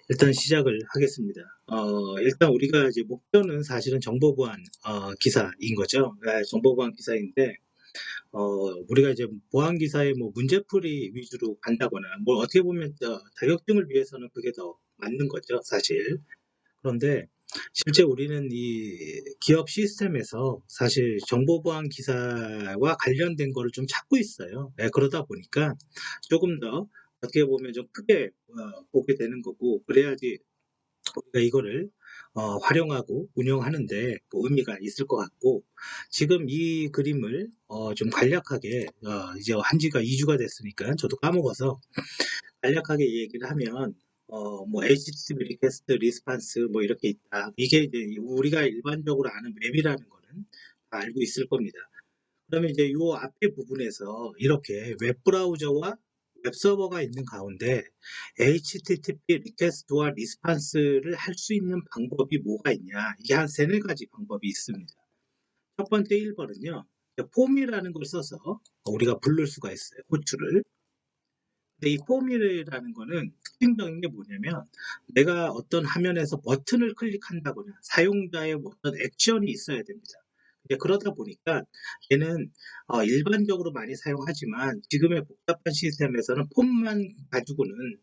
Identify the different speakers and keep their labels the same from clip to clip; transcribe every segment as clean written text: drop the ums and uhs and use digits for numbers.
Speaker 1: 일단 시작을 하겠습니다. 일단 우리가 이제 목표는 사실은 정보 보안 기사인 거죠. 네, 정보 보안 기사인데 우리가 이제 보안 기사의 뭐 문제풀이 위주로 간다거나 뭐 어떻게 보면 자격증을 위해서는 그게 더 맞는 거죠, 사실. 그런데 실제 우리는 이 기업 시스템에서 사실 정보 보안 기사와 관련된 거를 좀 찾고 있어요. 네, 그러다 보니까 조금 더 어떻게 보면 좀 크게 보게 되는 거고, 그래야지 우리가 이거를 활용하고 운영하는데 그 의미가 있을 것 같고, 지금 이 그림을 좀 간략하게 이제 한 지가 2주가 됐으니까 저도 까먹어서 간략하게 얘기를 하면 뭐 HTTP 리퀘스트 리스판스 뭐 이렇게 있다. 이게 이제 우리가 일반적으로 아는 웹이라는 거는 다 알고 있을 겁니다. 그러면 이제 요 앞에 부분에서 이렇게 웹 브라우저와 웹 서버가 있는 가운데 HTTP 리퀘스트와 리스판스를 할 수 있는 방법이 뭐가 있냐? 이게 한 세네 가지 방법이 있습니다. 첫 번째 1번은요. 폼이라는 걸 써서 우리가 부를 수가 있어요. 호출을. 근데 이 폼이라는 거는 특징적인 게 뭐냐면 내가 어떤 화면에서 버튼을 클릭한다거나 사용자의 어떤 액션이 있어야 됩니다. 이제 그러다 보니까 얘는 일반적으로 많이 사용하지만 지금의 복잡한 시스템에서는 폼만 가지고는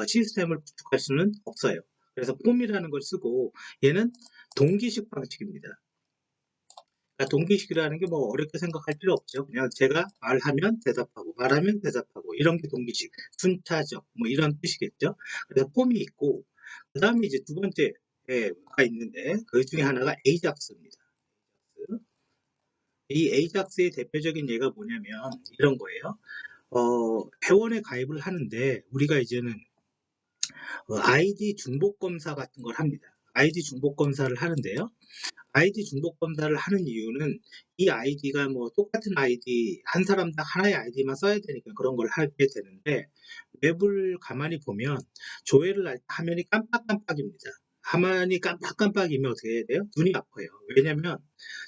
Speaker 1: 시스템을 구축할 수는 없어요. 그래서 폼이라는 걸 쓰고 얘는 동기식 방식입니다. 그러니까 동기식이라는 게 뭐 어렵게 생각할 필요 없죠. 그냥 제가 말하면 대답하고 말하면 대답하고 이런 게 동기식, 순차적 뭐 이런 뜻이겠죠. 그래서 폼이 있고 그 다음에 이제 두 번째가 있는데 그 중에 하나가 에이작스입니다. 이 에이작스의 대표적인 예가 뭐냐면 이런 거예요. 회원에 가입을 하는데 우리가 이제는 아이디 중복 검사 같은 걸 합니다. 아이디 중복 검사를 하는데요. 아이디 중복 검사를 하는 이유는 이 아이디가 뭐 똑같은 아이디 한 사람당 하나의 아이디만 써야 되니까 그런 걸 하게 되는데, 웹을 가만히 보면 조회를 할 때 화면이 깜빡깜빡입니다. 화면이 깜빡깜빡이면 어떻게 해야 돼요? 눈이 아파요. 왜냐면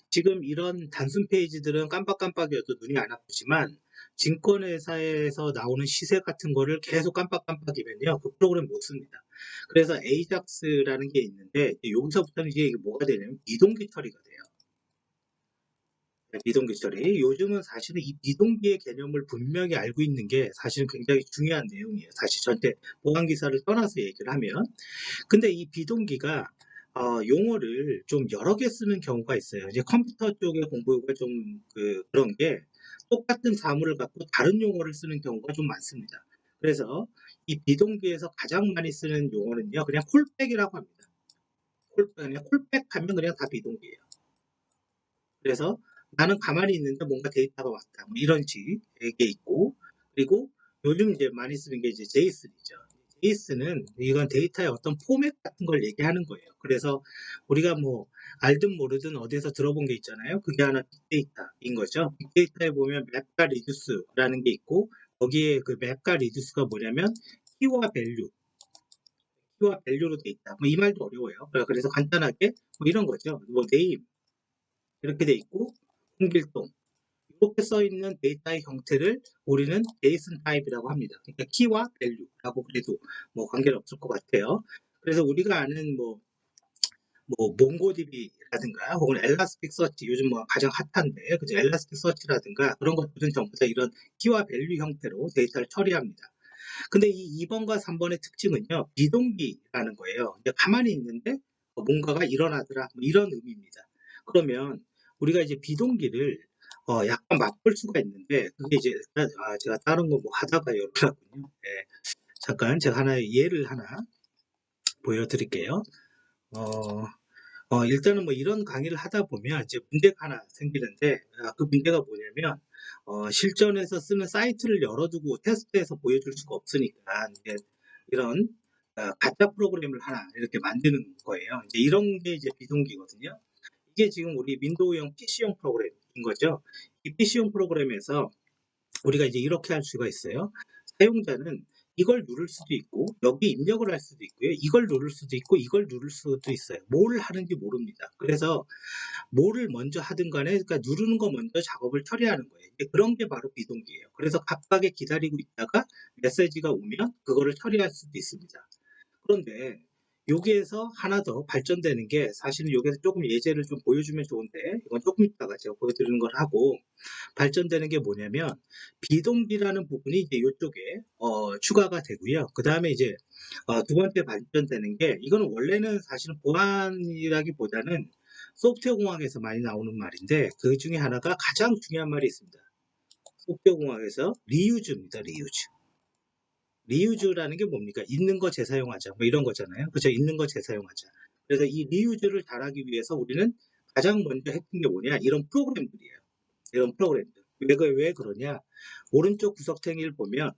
Speaker 1: 지금 이런 단순 페이지들은 깜빡깜빡이어도 눈이 안 아프지만 증권회사에서 나오는 시세 같은 거를 계속 깜빡깜빡이면요, 그 프로그램 못 씁니다. 그래서 에이작스라는 게 있는데 여기서부터는 이제 이게 뭐가 되냐면 비동기 처리가 돼요. 비동기 처리. 요즘은 사실은 이 비동기의 개념을 분명히 알고 있는 게 사실은 굉장히 중요한 내용이에요. 사실 전체 보안 기사를 떠나서 얘기를 하면. 근데 이 비동기가 용어를 좀 여러 개 쓰는 경우가 있어요. 이제 컴퓨터 쪽의 공부가 좀 그런 게 똑같은 사물을 갖고 다른 용어를 쓰는 경우가 좀 많습니다. 그래서 이 비동기에서 가장 많이 쓰는 용어는요, 그냥 콜백이라고 합니다. 그냥 콜백 하면 그냥 다 비동기예요. 그래서 나는 가만히 있는데 뭔가 데이터가 왔다. 뭐 이런 식의 게 있고, 그리고 요즘 이제 많이 쓰는 게 이제 제이슨이죠. 제이슨은 이건 데이터의 어떤 포맷 같은 걸 얘기하는 거예요. 그래서 우리가 뭐 알든 모르든 어디서 들어본 게 있잖아요. 그게 하나 빅데이터인 거죠. 빅데이터에 보면 맵과 리듀스라는 게 있고, 거기에 그 맵과 리듀스가 뭐냐면 키와 밸류, 키와 밸류로 돼 있다. 뭐 이 말도 어려워요. 그래서 간단하게 뭐 이런 거죠. 뭐 네임 이렇게 돼 있고, 홍길동 이렇게 써 있는 데이터의 형태를 우리는 JSON 타입이라고 합니다. 그러니까 키와 밸류라고 그래도 뭐 관계는 없을 것 같아요. 그래서 우리가 아는 뭐 몽고DB라든가 혹은 엘라스틱 서치, 요즘 뭐 가장 핫한데 그죠? 엘라스틱 서치라든가 그런 것들은 전부 다 이런 키와 밸류 형태로 데이터를 처리합니다. 근데 이 2번과 3번의 특징은요, 비동기라는 거예요. 이제 가만히 있는데 뭔가가 일어나더라, 뭐 이런 의미입니다. 그러면 우리가 이제 비동기를 약간 맛볼 수가 있는데, 그게 이제 제가 다른 거 뭐 하다가 열어놨군요. 네, 잠깐 제가 하나의 예를 하나 보여드릴게요. 어, 일단은 뭐 이런 강의를 하다 보면 이제 문제가 하나 생기는데, 그 문제가 뭐냐면, 실전에서 쓰는 사이트를 열어두고 테스트해서 보여줄 수가 없으니까, 이제 이런 가짜 프로그램을 하나 이렇게 만드는 거예요. 이제 이런 게 이제 비동기거든요. 이게 지금 우리 윈도우용 PC용 프로그램인 거죠. 이 PC용 프로그램에서 우리가 이제 이렇게 할 수가 있어요. 사용자는 이걸 누를 수도 있고 여기 입력을 할 수도 있고요. 이걸 누를 수도 있고 이걸 누를 수도 있어요. 뭘 하는지 모릅니다. 그래서 뭐를 먼저 하든 간에 그러니까 누르는 거 먼저 작업을 처리하는 거예요. 그런 게 바로 비동기예요. 그래서 각각에 기다리고 있다가 메시지가 오면 그거를 처리할 수도 있습니다. 그런데 여기에서 하나 더 발전되는 게 사실은 여기에서 조금 예제를 좀 보여주면 좋은데 이건 조금 있다가 제가 보여드리는 걸 하고 발전되는 게 뭐냐면 비동기라는 부분이 이제 요쪽에 추가가 되고요. 그다음에 이제 두 번째 발전되는 게 이거는 원래는 사실은 보안이라기보다는 소프트웨어 공학에서 많이 나오는 말인데 그 중에 하나가 가장 중요한 말이 있습니다. 소프트웨어 공학에서 리유즈입니다. 리유즈. 리유즈라는 게 뭡니까? 있는 거 재사용하자. 뭐 이런 거잖아요. 그죠? 있는 거 재사용하자. 그래서 이 리유즈를 잘하기 위해서 우리는 가장 먼저 했던 게 뭐냐? 이런 프로그램들이에요. 이런 프로그램들. 왜 그러냐? 오른쪽 구석탱이를 보면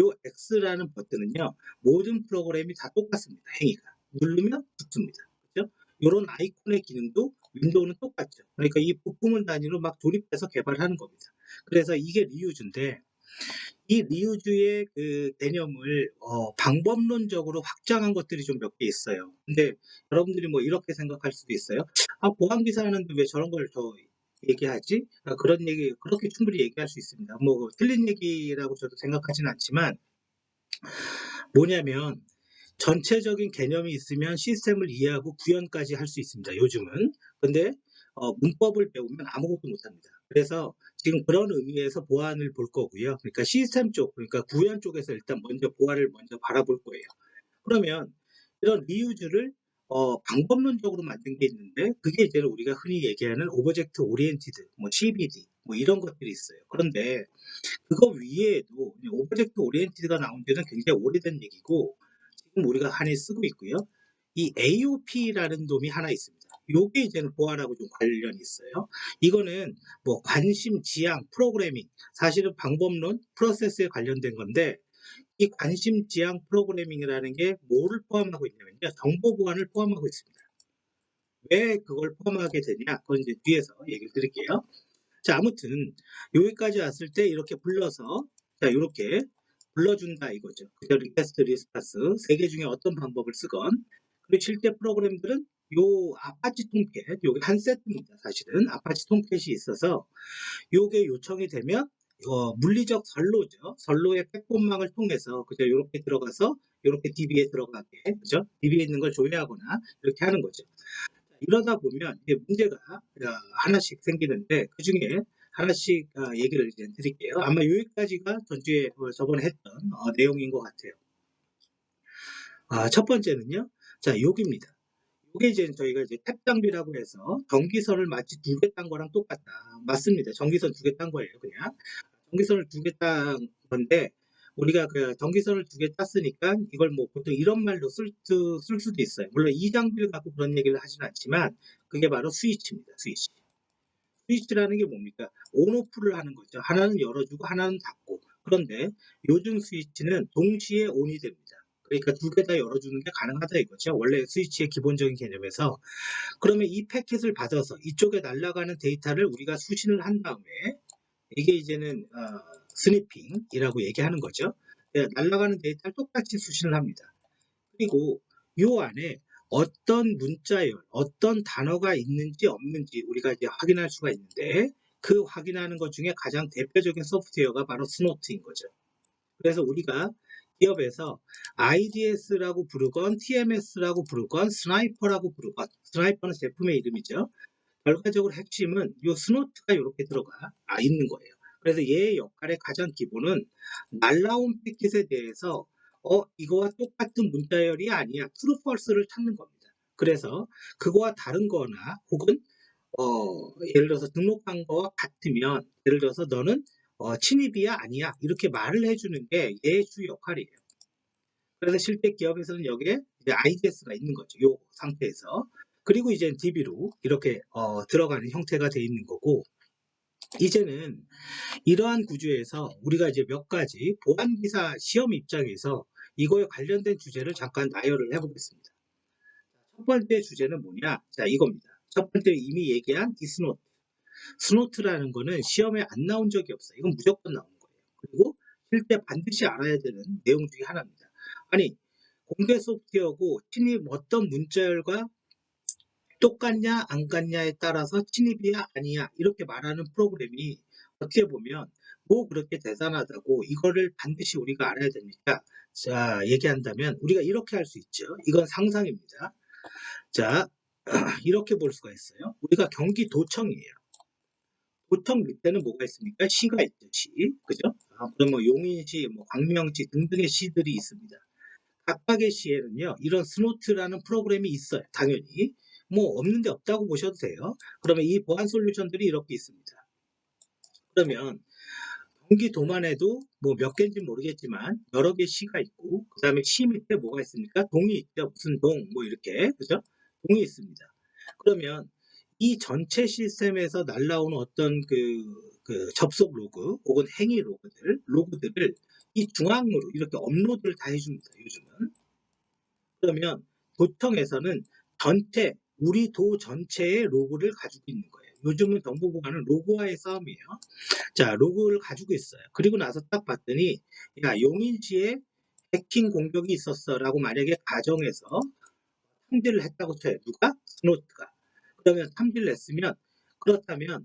Speaker 1: 요 X라는 버튼은요. 모든 프로그램이 다 똑같습니다. 행위가. 누르면 붙습니다. 그죠? 요런 아이콘의 기능도 윈도우는 똑같죠. 그러니까 이 부품을 단위로 막 조립해서 개발하는 겁니다. 그래서 이게 리유즈인데 이 리유즈의 그 개념을 방법론적으로 확장한 것들이 좀 몇 개 있어요. 근데 여러분들이 뭐 이렇게 생각할 수도 있어요. 아, 보안기사 하는데 왜 저런 걸 더 얘기하지? 그런 얘기, 그렇게 충분히 얘기할 수 있습니다. 뭐 틀린 얘기라고 저도 생각하진 않지만 뭐냐면 전체적인 개념이 있으면 시스템을 이해하고 구현까지 할 수 있습니다. 요즘은. 근데 문법을 배우면 아무것도 못합니다. 그래서 지금 그런 의미에서 보안을 볼 거고요. 그러니까 시스템 쪽, 그러니까 구현 쪽에서 일단 먼저 보안을 먼저 바라볼 거예요. 그러면 이런 리유즈를 방법론적으로 만든 게 있는데 그게 이제 우리가 흔히 얘기하는 오브젝트 오리엔티드, 뭐 CBD, 뭐 이런 것들이 있어요. 그런데 그거 위에도 오브젝트 오리엔티드가 나온 지는 굉장히 오래된 얘기고 지금 우리가 한해 쓰고 있고요. 이 AOP라는 놈이 하나 있습니다. 요게 이제는 보안하고 좀 관련이 있어요. 이거는 뭐 관심, 지향, 프로그래밍, 사실은 방법론, 프로세스에 관련된 건데 이 관심, 지향, 프로그래밍이라는 게 뭐를 포함하고 있냐면요. 정보 보안을 포함하고 있습니다. 왜 그걸 포함하게 되냐? 그건 이제 뒤에서 얘기를 드릴게요. 자, 아무튼 여기까지 왔을 때 이렇게 불러서 자, 이렇게 불러준다 이거죠. 그죠? 리퀘스트, 리스파스 세 개 중에 어떤 방법을 쓰건 그리고 실제 프로그램들은 요 아파치 톰캣 요게 한 세트입니다. 사실은 아파치 톰캣이 있어서 요게 요청이 되면 물리적 선로죠. 선로의 백본망을 통해서 그죠? 이렇게 들어가서 이렇게 DB에 들어가게 그죠? DB에 있는 걸 조회하거나 이렇게 하는 거죠. 이러다 보면 이게 문제가 하나씩 생기는데 그 중에 하나씩 얘기를 이제 드릴게요. 아마 여기까지가 전주에 저번에 했던 내용인 것 같아요. 첫 번째는요. 자, 여기입니다. 이게 이제 저희가 이제 탭 장비라고 해서 전기선을 마치 두 개 딴 거랑 똑같다. 맞습니다. 전기선 두 개 딴 거예요, 그냥. 전기선을 두 개 딴 건데 우리가 그 전기선을 두 개 땄으니까 이걸 뭐 보통 이런 말로 쓸 수도 있어요. 물론 이 장비를 갖고 그런 얘기를 하진 않지만 그게 바로 스위치입니다. 스위치. 스위치라는 게 뭡니까? 온오프를 하는 거죠. 하나는 열어주고 하나는 닫고. 그런데 요즘 스위치는 동시에 온이 됩니다. 그러니까 두 개 다 열어주는 게 가능하다 이거죠. 원래 스위치의 기본적인 개념에서. 그러면 이 패킷을 받아서 이쪽에 날아가는 데이터를 우리가 수신을 한 다음에 이게 이제는 스니핑이라고 얘기하는 거죠. 날아가는 데이터를 똑같이 수신을 합니다. 그리고 요 안에 어떤 문자열, 어떤 단어가 있는지 없는지 우리가 이제 확인할 수가 있는데 그 확인하는 것 중에 가장 대표적인 소프트웨어가 바로 스노트인 거죠. 그래서 우리가 기업에서 IDS라고 부르건 TMS라고 부르건 스나이퍼라고 부르건 스나이퍼는 제품의 이름이죠. 결과적으로 핵심은 이 스노트가 이렇게 들어가 있는 거예요. 그래서 얘의 역할의 가장 기본은 날라온 패킷에 대해서 이거와 똑같은 문자열이 아니야 true false를 찾는 겁니다. 그래서 그거와 다른 거나 혹은 예를 들어서 등록한 거와 같으면 예를 들어서 너는 침입이야 아니야 이렇게 말을 해주는 게 얘의 주 역할이에요. 그래서 실제 기업에서는 여기에 이제 IDS가 있는 거죠. 이 상태에서. 그리고 이제 DB로 이렇게 들어가는 형태가 되어 있는 거고 이제는 이러한 구조에서 우리가 이제 몇 가지 보안기사 시험 입장에서 이거에 관련된 주제를 잠깐 나열을 해보겠습니다. 첫 번째 주제는 뭐냐? 자, 이겁니다. 첫 번째 이미 얘기한 이 스노트. 스노트라는 거는 시험에 안 나온 적이 없어요. 이건 무조건 나오는 거예요. 그리고 실제 반드시 알아야 되는 내용 중에 하나입니다. 아니, 공개 소프트웨어고 침입 어떤 문자열과 똑같냐 안 같냐에 따라서 침입이야 아니야 이렇게 말하는 프로그램이 어떻게 보면 뭐 그렇게 대단하다고 이거를 반드시 우리가 알아야 됩니까? 자, 얘기한다면 우리가 이렇게 할 수 있죠. 이건 상상입니다. 자, 이렇게 볼 수가 있어요. 우리가 경기도청이에요. 도청 밑에는 뭐가 있습니까? 시가 있죠, 시. 그죠? 그럼 뭐 용인시, 뭐 광명시 등등의 시들이 있습니다. 각각의 시에는요, 이런 스노트라는 프로그램이 있어요. 당연히. 뭐 없는데 없다고 보셔도 돼요. 그러면 이 보안 솔루션들이 이렇게 있습니다. 그러면 경기도만 해도 뭐 몇 개인지 모르겠지만 여러 개 시가 있고, 그 다음에 시 밑에 뭐가 있습니까? 동이 있죠. 무슨 동, 뭐 이렇게, 그죠? 동이 있습니다. 그러면 이 전체 시스템에서 날라오는 어떤 그 접속 로그 혹은 행위 로그들을 이 중앙으로 이렇게 업로드를 다 해줍니다. 요즘은. 그러면 도청에서는 전체 우리 도 전체의 로그를 가지고 있는 거예요. 요즘은 정보보안은 로그와의 싸움이에요. 자, 로그를 가지고 있어요. 그리고 나서 딱 봤더니 야, 용인시에 해킹 공격이 있었어라고 만약에 가정해서 탐지를 했다고 쳐요. 누가? 스노트가. 그러면 탐지를 했으면 그렇다면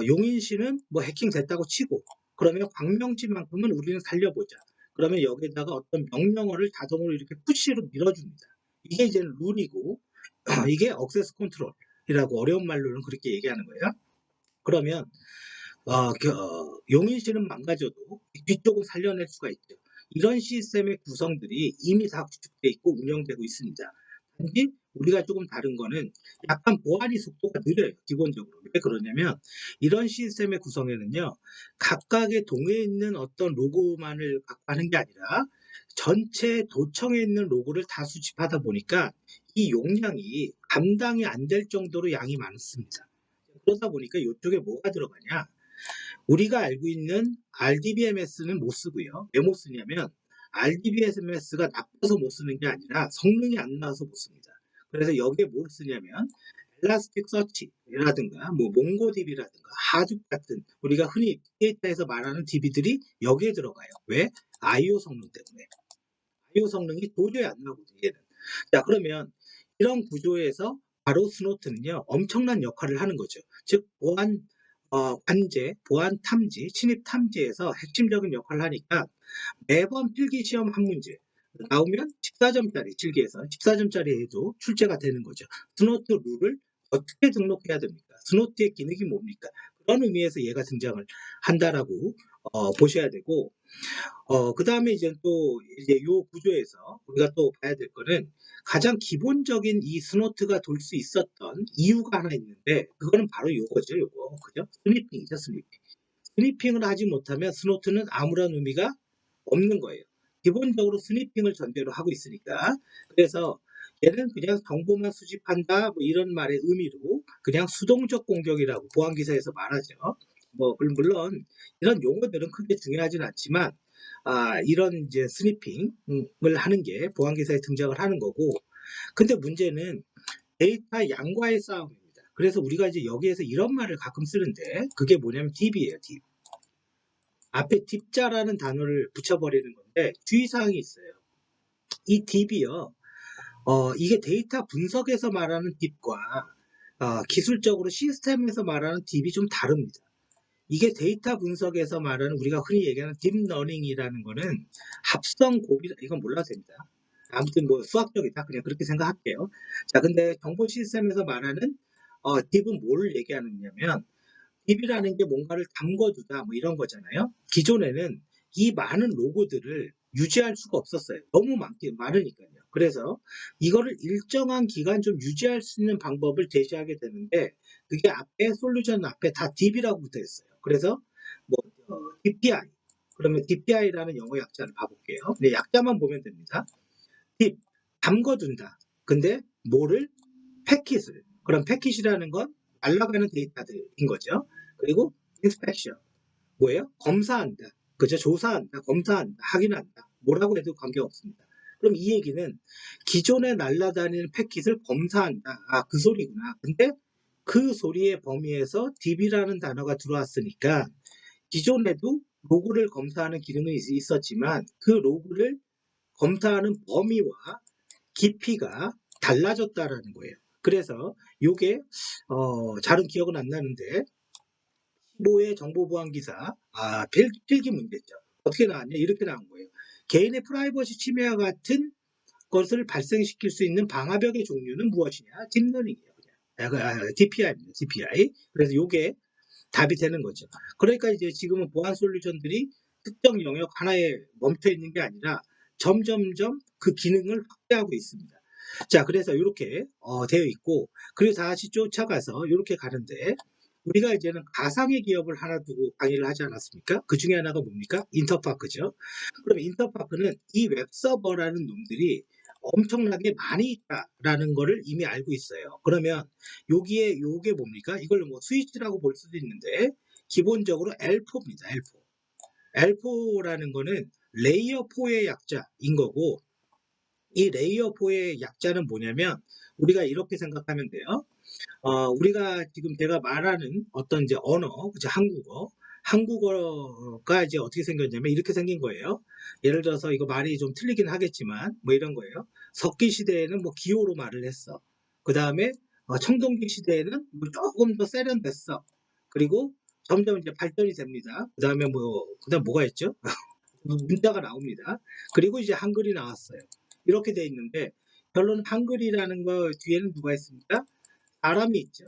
Speaker 1: 용인시는 뭐 해킹됐다고 치고 그러면 광명시만큼은 우리는 살려보자. 그러면 여기에다가 어떤 명령어를 자동으로 이렇게 푸시로 밀어줍니다. 이게 이제 룰이고 이게 억세스 컨트롤이라고 어려운 말로는 그렇게 얘기하는 거예요. 그러면 용인시는 망가져도 뒤쪽은 살려낼 수가 있죠. 이런 시스템의 구성들이 이미 다 구축되어 있고 운영되고 있습니다. 단지 우리가 조금 다른 거는 약간 보안이 속도가 느려요. 기본적으로. 왜 그러냐면 이런 시스템의 구성에는요. 각각의 동에 있는 어떤 로고만을 갖고 하는 게 아니라 전체 도청에 있는 로고를 다 수집하다 보니까 이 용량이 감당이 안 될 정도로 양이 많습니다. 그러다 보니까 이쪽에 뭐가 들어가냐? 우리가 알고 있는 RDBMS는 못 쓰고요. 왜 못 쓰냐면 RDBMS가 나빠서 못 쓰는 게 아니라 성능이 안 나와서 못 씁니다. 그래서 여기에 뭘 쓰냐면 엘라스틱 서치라든가 뭐 몽고DB라든가 하둡 같은 우리가 흔히 데이터에서 말하는 DB들이 여기에 들어가요. 왜? IO 성능 때문에. IO 성능이 도저히 안 나거든요. 얘는. 자, 그러면 이런 구조에서 바로 스노트는요 엄청난 역할을 하는 거죠. 즉 보안 관제, 보안 탐지, 침입 탐지에서 핵심적인 역할을 하니까 매번 필기 시험 한 문제 나오면 14점짜리 실기에서 14점짜리 해도 출제가 되는 거죠. 스노트 룰을 어떻게 등록해야 됩니까? 스노트의 기능이 뭡니까? 그런 의미에서 얘가 등장을 한다라고 보셔야 되고 그 다음에 이제 또 이제 요 구조에서 우리가 또 봐야 될 거는 가장 기본적인 이 스노트가 돌 수 있었던 이유가 하나 있는데 그거는 바로 요거죠, 요거. 그죠? 스니핑이죠, 스니핑. 스니핑을 하지 못하면 스노트는 아무런 의미가 없는 거예요. 기본적으로 스니핑을 전제로 하고 있으니까. 그래서 얘는 그냥 정보만 수집한다, 뭐 이런 말의 의미로 그냥 수동적 공격이라고 보안기사에서 말하죠. 뭐, 물론 이런 용어들은 크게 중요하진 않지만, 이런 이제 스니핑을 하는 게 보안기사에 등장을 하는 거고, 근데 문제는 데이터 양과의 싸움입니다. 그래서 우리가 이제 여기에서 이런 말을 가끔 쓰는데, 그게 뭐냐면 DB예요, DB. 앞에 딥자라는 단어를 붙여버리는 건데 주의사항이 있어요. 이 딥이요. 이게 데이터 분석에서 말하는 딥과 기술적으로 시스템에서 말하는 딥이 좀 다릅니다. 이게 데이터 분석에서 말하는 우리가 흔히 얘기하는 딥러닝이라는 거는 합성 곱이다. 이건 몰라도 됩니다. 아무튼 뭐 수학적이다. 그냥 그렇게 생각할게요. 자, 근데 정보 시스템에서 말하는 딥은 뭘 얘기하느냐면 딥이라는 게 뭔가를 담궈두다 뭐 이런 거잖아요. 기존에는 이 많은 로고들을 유지할 수가 없었어요. 너무 많으니까요. 그래서 이거를 일정한 기간 좀 유지할 수 있는 방법을 제시하게 되는데 그게 앞에 솔루션 앞에 다 딥이라고 붙어 있어요. 그래서 뭐 DPI 그러면 DPI라는 영어 약자를 봐볼게요. 네, 약자만 보면 됩니다. 딥 담궈둔다. 근데 뭐를 패킷을. 그럼 패킷이라는 건 날아가는 데이터들인 거죠. 그리고 inspection. 뭐예요? 검사한다. 그죠? 조사한다. 검사한다. 확인한다. 뭐라고 해도 관계없습니다. 그럼 이 얘기는 기존에 날아다니는 패킷을 검사한다. 그 소리구나. 근데 그 소리의 범위에서 DB라는 단어가 들어왔으니까 기존에도 로그를 검사하는 기능은 있었지만 그 로그를 검사하는 범위와 깊이가 달라졌다라는 거예요. 그래서 요게 잘은 기억은 안 나는데 모의 정보보안 기사 필기 문제점. 어떻게 나왔냐? 이렇게 나온 거예요. 개인의 프라이버시 침해와 같은 것을 발생시킬 수 있는 방화벽의 종류는 무엇이냐? 딥러닝이에요. DPI입니다. DPI. 그래서 요게 답이 되는 거죠. 그러니까 이제 지금은 보안 솔루션들이 특정 영역 하나에 멈춰 있는 게 아니라 점점점 그 기능을 확대하고 있습니다. 자, 그래서 이렇게 되어 있고, 그리고 다시 쫓아가서 이렇게 가는데, 우리가 이제는 가상의 기업을 하나 두고 강의를 하지 않았습니까? 그 중에 하나가 뭡니까? 인터파크죠. 그럼 인터파크는 이 웹서버라는 놈들이 엄청나게 많이 있다라는 거를 이미 알고 있어요. 그러면 요게 뭡니까? 이걸 뭐 스위치라고 볼 수도 있는데, 기본적으로 L4입니다. L4. L4라는 거는 레이어 4의 약자인 거고, 이 레이어 4의 약자는 뭐냐면, 우리가 이렇게 생각하면 돼요. 우리가 지금 제가 말하는 어떤 이제 언어, 그죠? 한국어가 이제 어떻게 생겼냐면 이렇게 생긴 거예요. 예를 들어서 이거 말이 좀 틀리긴 하겠지만 뭐 이런 거예요. 석기 시대에는 뭐 기호로 말을 했어. 그 다음에 청동기 시대에는 뭐 조금 더 세련됐어. 그리고 점점 이제 발전이 됩니다. 그다음 뭐가 있죠? 문자가 나옵니다. 그리고 이제 한글이 나왔어요. 이렇게 돼 있는데 결론 한글이라는 거 뒤에는 누가 있습니까? 사람이 있죠.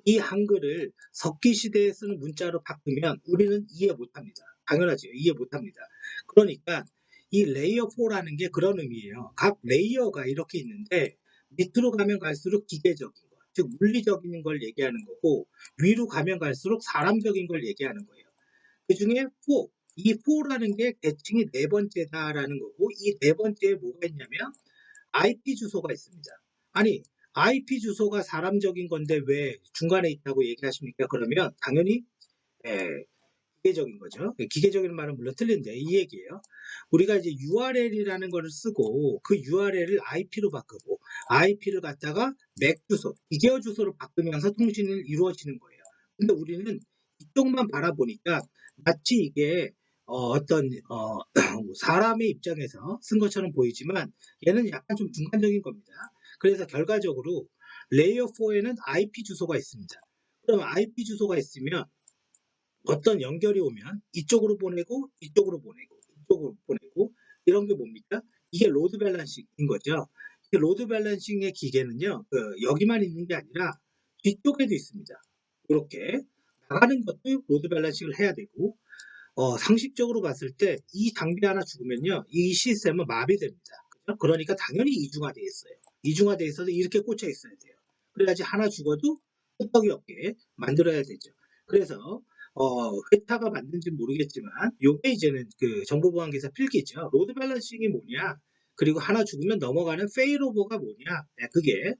Speaker 1: 이 한글을 석기 시대에 쓰는 문자로 바꾸면 우리는 이해 못합니다. 당연하죠. 이해 못합니다. 그러니까 이 레이어 4라는 게 그런 의미예요. 각 레이어가 이렇게 있는데 밑으로 가면 갈수록 기계적인 것, 즉 물리적인 걸 얘기하는 거고 위로 가면 갈수록 사람적인 걸 얘기하는 거예요. 그 중에 4, 이 4라는 게 대칭이 네 번째다라는 거고 이 네 번째에 뭐가 있냐면 IP 주소가 있습니다. 아니, IP 주소가 사람적인 건데 왜 중간에 있다고 얘기하십니까? 그러면 당연히 예, 기계적인 거죠. 기계적인 말은 물론 틀린데 이 얘기예요. 우리가 이제 URL이라는 거를 쓰고 그 URL을 IP로 바꾸고 IP를 갖다가 맥 주소, 기계 주소로 바꾸면서 통신이 이루어지는 거예요. 근데 우리는 이쪽만 바라보니까 마치 이게 어떤 사람의 입장에서 쓴 것처럼 보이지만 얘는 약간 좀 중간적인 겁니다. 그래서 결과적으로 레이어 4에는 IP 주소가 있습니다. 그럼 IP 주소가 있으면 어떤 연결이 오면 이쪽으로 보내고 이쪽으로 보내고 이쪽으로 보내고 이런 게 뭡니까? 이게 로드 밸런싱인 거죠. 이 로드 밸런싱의 기계는요. 여기만 있는 게 아니라 뒤쪽에도 있습니다. 이렇게 나가는 것도 로드 밸런싱을 해야 되고 상식적으로 봤을 때 이 장비 하나 죽으면요. 이 시스템은 마비됩니다. 그죠? 그러니까 당연히 이중화되어 있어요. 이중화되어 있어서 이렇게 꽂혀 있어야 돼요. 그래야지 하나 죽어도 끄떡이 없게 만들어야 되죠. 그래서 회사가 만든지 모르겠지만 요게 이제는 그 정보보안기사 필기죠. 로드 밸런싱이 뭐냐? 그리고 하나 죽으면 넘어가는 페일오버가 뭐냐? 네, 그게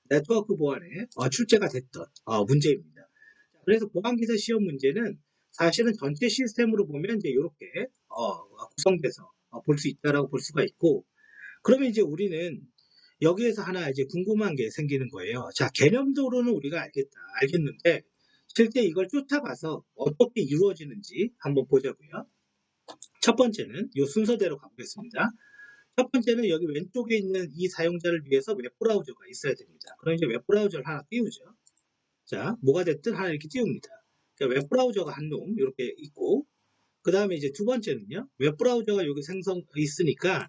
Speaker 1: 네트워크 보안에 출제가 됐던 문제입니다. 그래서 보안기사 시험 문제는 사실은 전체 시스템으로 보면 이제 이렇게 구성돼서 볼 수 있다라고 볼 수가 있고, 그러면 이제 우리는 여기에서 하나 이제 궁금한 게 생기는 거예요. 자, 개념도로는 우리가 알겠는데 실제 이걸 쫓아가서 어떻게 이루어지는지 한번 보자고요. 첫 번째는 이 순서대로 가보겠습니다. 첫 번째는 여기 왼쪽에 있는 이 사용자를 위해서 웹브라우저가 있어야 됩니다. 그럼 이제 웹브라우저를 하나 띄우죠. 자, 뭐가 됐든 하나 이렇게 띄웁니다. 그러니까 웹브라우저가 한 놈 이렇게 있고, 그 다음에 이제 두 번째는요. 웹브라우저가 여기 생성 있으니까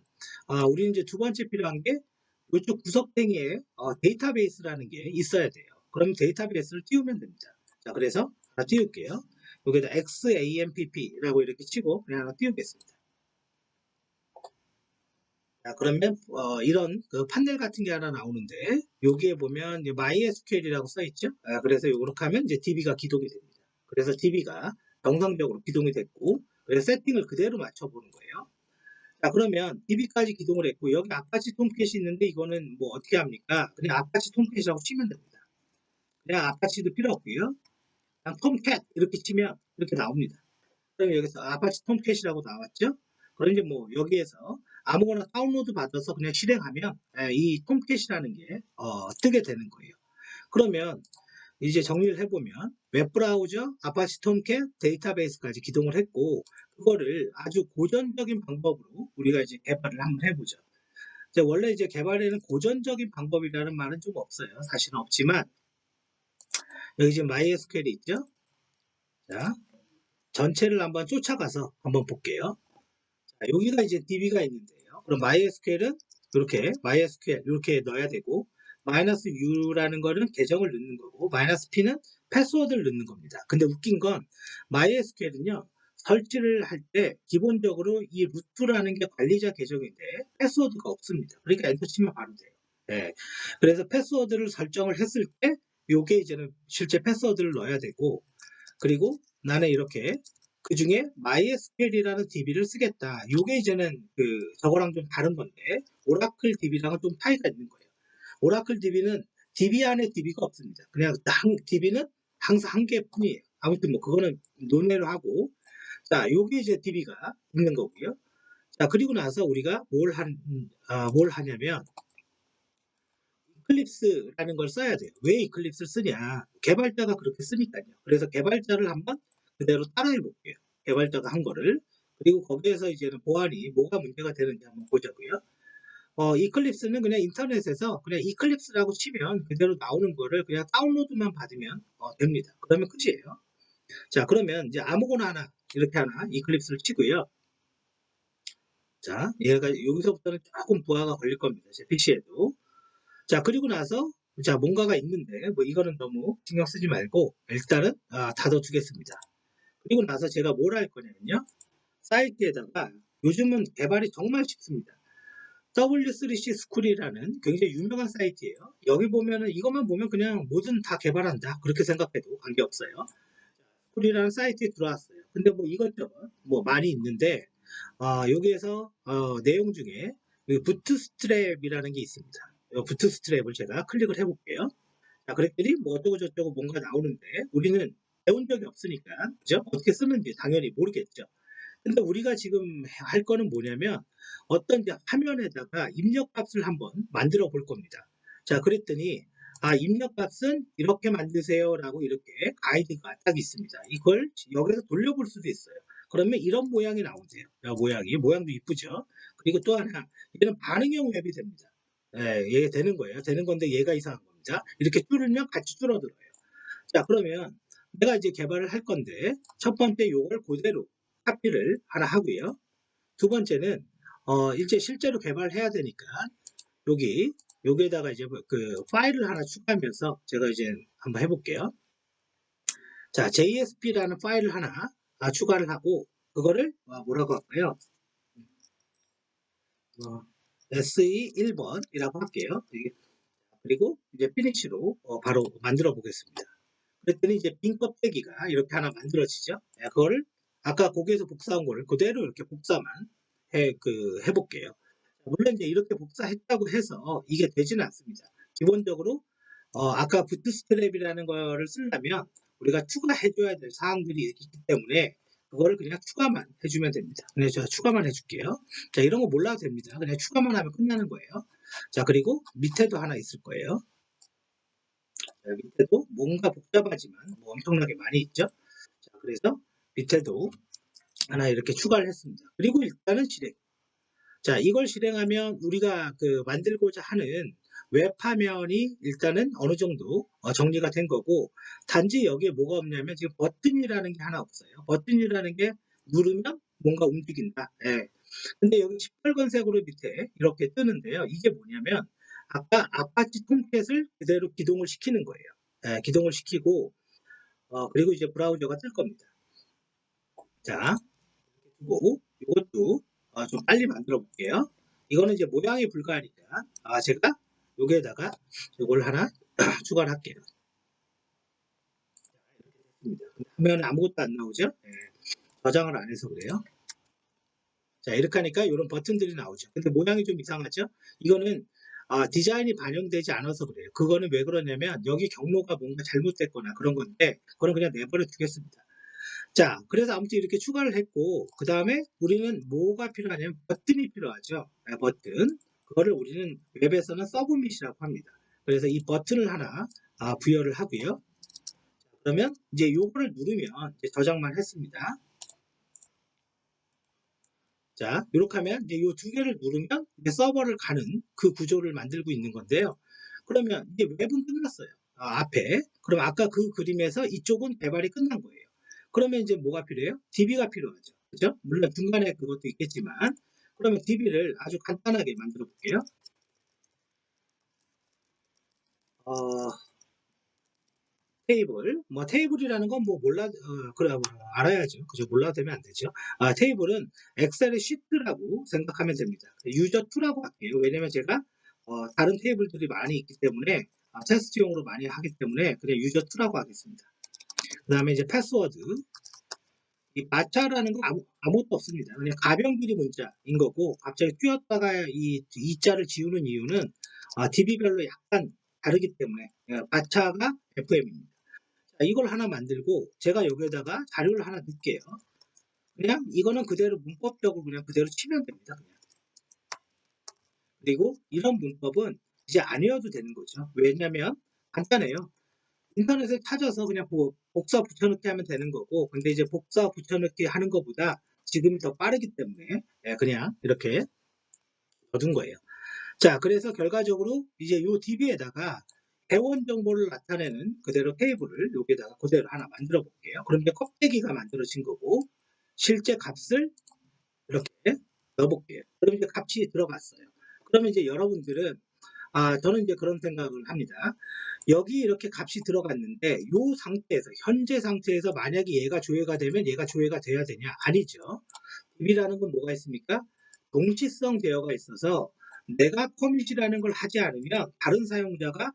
Speaker 1: 우리는 이제 두 번째 필요한 게 이쪽 구석탱이에 데이터베이스라는 게 있어야 돼요. 그럼 데이터베이스를 띄우면 됩니다. 자, 그래서 하나 띄울게요. 여기다 XAMPP라고 이렇게 치고 그냥 하나 띄우겠습니다. 자, 그러면 이런 그 판넬 같은 게 하나 나오는데 여기에 보면 MySQL이라고 써 있죠. 그래서 이렇게 하면 이제 DB가 기동이 됩니다. 그래서 DB가 정상적으로 기동이 됐고 그래서 세팅을 그대로 맞춰보는 거예요. 자, 그러면 DB까지 기동을 했고 여기 아파치 톰캣이 있는데 이거는 뭐 어떻게 합니까? 그냥 아파치 톰캣이라고 치면 됩니다. 그냥 아파치도 필요 없고요. 그냥 톰캣 이렇게 치면 이렇게 나옵니다. 그럼 여기서 아파치 톰캣이라고 나왔죠? 그럼 이제 뭐 여기에서 아무거나 다운로드 받아서 그냥 실행하면 이 톰캣이라는 게 뜨게 되는 거예요. 그러면 이제 정리를 해보면 웹브라우저, 아파치 톰캣, 데이터베이스까지 기동을 했고 그거를 아주 고전적인 방법으로 우리가 이제 개발을 한번 해보죠. 이제 원래 이제 개발에는 고전적인 방법이라는 말은 좀 없어요. 사실은 없지만 여기 지금 MySQL이 있죠. 자, 전체를 한번 쫓아가서 한번 볼게요. 자, 여기가 이제 DB가 있는데요. 그럼 MySQL은 이렇게 MySQL 이렇게 넣어야 되고 마이너스 U라는 거는 계정을 넣는 거고 마이너스 P는 패스워드를 넣는 겁니다. 근데 웃긴 건 MySQL은요. 설치를 할 때 기본적으로 이 루트라는 게 관리자 계정인데 패스워드가 없습니다. 그러니까 엔터 치면 바로 돼요. 예. 그래서 패스워드를 설정을 했을 때 요게 이제는 실제 패스워드를 넣어야 되고 그리고 나는 이렇게 그 중에 MySQL이라는 DB를 쓰겠다. 요게 이제는 그 저거랑 좀 다른 건데 오라클 DB랑은 좀 차이가 있는 거예요. 오라클 DB는 DB 안에 DB가 없습니다. 그냥 DB는 항상 한 개뿐이에요. 아무튼 뭐 그거는 논외로 하고 자 요게 이제 DB가 있는 거고요. 자 그리고 나서 우리가 뭘 하냐면 이클립스라는 걸 써야 돼요. 왜 이클립스를 쓰냐? 개발자가 그렇게 쓰니까요. 그래서 개발자를 한번 그대로 따라해 볼게요. 개발자가 한 거를. 그리고 거기에서 이제는 보안이 뭐가 문제가 되는지 한번 보자고요. 이클립스는 그냥 인터넷에서 그냥 이클립스라고 치면 그대로 나오는 거를 그냥 다운로드만 받으면 됩니다. 그러면 끝이에요. 자, 그러면 이제 아무거나 하나 이렇게 하나 이클립스를 치고요. 자, 얘가 여기서부터는 조금 부하가 걸릴 겁니다. 제 PC에도. 자, 그리고 나서 자, 뭔가가 있는데 뭐 이거는 너무 신경 쓰지 말고 일단은 닫아두겠습니다. 그리고 나서 제가 뭘 할 거냐면요. 사이트에다가 요즘은 개발이 정말 쉽습니다. W3C 스쿨이라는 굉장히 유명한 사이트예요. 여기 보면은 이것만 보면 그냥 뭐든 다 개발한다. 그렇게 생각해도 관계없어요. 스쿨이라는 사이트에 들어왔어요. 근데 뭐 이것저것 뭐 많이 있는데 여기에서 내용 중에 부트스트랩이라는 게 있습니다. 부트스트랩을 제가 클릭을 해볼게요. 자, 그랬더니 뭐 어쩌고 저쩌고 뭔가 나오는데 우리는 배운 적이 없으니까 그죠? 어떻게 쓰는지 당연히 모르겠죠. 근데 우리가 지금 할 거는 뭐냐면 어떤 이제 화면에다가 입력값을 한번 만들어 볼 겁니다. 자, 그랬더니 입력값은 이렇게 만드세요라고 이렇게 가이드가 딱 있습니다. 이걸 여기서 돌려볼 수도 있어요. 그러면 이런 모양이 나오세요. 모양도 이쁘죠. 그리고 또 하나 얘는 반응형 웹이 됩니다. 예, 얘 되는 거예요. 되는 건데 얘가 이상한 겁니다. 이렇게 줄이면 같이 줄어들어요. 자, 그러면 내가 이제 개발을 할 건데 첫 번째 요걸 그대로 카피를 하나 하고요. 두 번째는 이제 실제로 개발해야 되니까 여기에다가 이제 그 파일을 하나 추가하면서 제가 이제 한번 해볼게요. 자, JSP라는 파일을 하나 추가를 하고 그거를 뭐라고 할까요? SE 1번이라고 할게요. 그리고 이제 피니시로 바로 만들어 보겠습니다. 그랬더니 이제 빈 껍데기가 이렇게 하나 만들어지죠. 그거를 아까 거기에서 복사한 거를 그대로 이렇게 복사만 해볼게요. 물론 이제 이렇게 복사했다고 해서 이게 되지는 않습니다. 기본적으로 아까 부트스트랩이라는 거를 쓰려면 우리가 추가해줘야 될 사항들이 있기 때문에 그거를 그냥 추가만 해주면 됩니다. 그냥 제가 추가만 해줄게요. 자, 이런 거 몰라도 됩니다. 그냥 추가만 하면 끝나는 거예요. 자, 그리고 밑에도 하나 있을 거예요. 자, 밑에도 뭔가 복잡하지만 뭐 엄청나게 많이 있죠. 자, 그래서 밑에도 하나 이렇게 추가를 했습니다. 그리고 일단은 실행. 자, 이걸 실행하면 우리가 그 만들고자 하는 웹 화면이 일단은 어느 정도 정리가 된 거고, 단지 여기에 뭐가 없냐면 지금 버튼이라는 게 하나 없어요. 버튼이라는 게 누르면 뭔가 움직인다. 예. 근데 여기 시뻘건색으로 밑에 이렇게 뜨는데요. 이게 뭐냐면 아까 아파치 톰캣을 그대로 기동을 시키는 거예요. 예, 기동을 시키고 그리고 이제 브라우저가 뜰 겁니다. 자, 그리고 이것도 좀 빨리 만들어 볼게요. 이거는 이제 모양이 불가하니까 제가 여기에다가 이걸 하나 추가를 할게요. 화면에 아무것도 안 나오죠? 네, 저장을 안 해서 그래요. 자, 이렇게 하니까 이런 버튼들이 나오죠. 근데 모양이 좀 이상하죠? 이거는 디자인이 반영되지 않아서 그래요. 그거는 왜 그러냐면 여기 경로가 뭔가 잘못됐거나 그런 건데 그거는 그냥 내버려 두겠습니다. 자, 그래서 아무튼 이렇게 추가를 했고 그 다음에 우리는 뭐가 필요하냐면 버튼이 필요하죠. 버튼. 그거를 우리는 웹에서는 서브밋이라고 합니다. 그래서 이 버튼을 하나 부여를 하고요. 그러면 이제 요거를 누르면 이제 저장만 했습니다. 자, 이렇게 하면 이제 요 두 개를 누르면 이제 서버를 가는 그 구조를 만들고 있는 건데요. 그러면 이제 웹은 끝났어요. 앞에. 그럼 아까 그 그림에서 이쪽은 개발이 끝난 거예요. 그러면 이제 뭐가 필요해요? DB가 필요하죠. 그죠? 물론 중간에 그것도 있겠지만, 그러면 DB를 아주 간단하게 만들어 볼게요. 어, 테이블, 뭐 테이블이라는 건 뭐 그래, 뭐 알아야죠. 그죠? 몰라도 되면 안 되죠. 테이블은 엑셀의 시트라고 생각하면 됩니다. 유저 2라고 할게요. 왜냐면 제가 다른 테이블들이 많이 있기 때문에 테스트용으로 많이 하기 때문에 그냥 유저 2라고 하겠습니다. 그 다음에 이제 패스워드, 이 마차라는 건 아무것도 없습니다. 그냥 가변길이 문자인 거고, 갑자기 끼웠다가 이 자를 지우는 이유는 DB별로 약간 다르기 때문에 마차가 FM입니다. 이걸 하나 만들고 제가 여기에다가 자료를 하나 넣을게요. 그냥 이거는 그대로 문법적으로 그냥 그대로 치면 됩니다. 그냥. 그리고 이런 문법은 이제 안 외워도 되는 거죠. 왜냐면 간단해요. 인터넷에 찾아서 그냥 복사 붙여넣기 하면 되는 거고, 근데 이제 복사 붙여넣기 하는 것보다 지금이 더 빠르기 때문에 그냥 이렇게 넣어둔 거예요. 자, 그래서 결과적으로 이제 요 DB에다가 회원 정보를 나타내는 그대로 테이블을 여기에다가 그대로 하나 만들어 볼게요. 그럼 이제 껍데기가 만들어진 거고, 실제 값을 이렇게 넣어 볼게요. 그럼 이제 값이 들어갔어요. 그러면 이제 여러분들은 저는 이제 그런 생각을 합니다. 여기 이렇게 값이 들어갔는데 이 상태에서 현재 상태에서 만약에 얘가 조회가 되면 얘가 조회가 돼야 되냐? 아니죠. DB라는 건 뭐가 있습니까? 동시성 제어가 있어서 내가 커밋이라는 걸 하지 않으면 다른 사용자가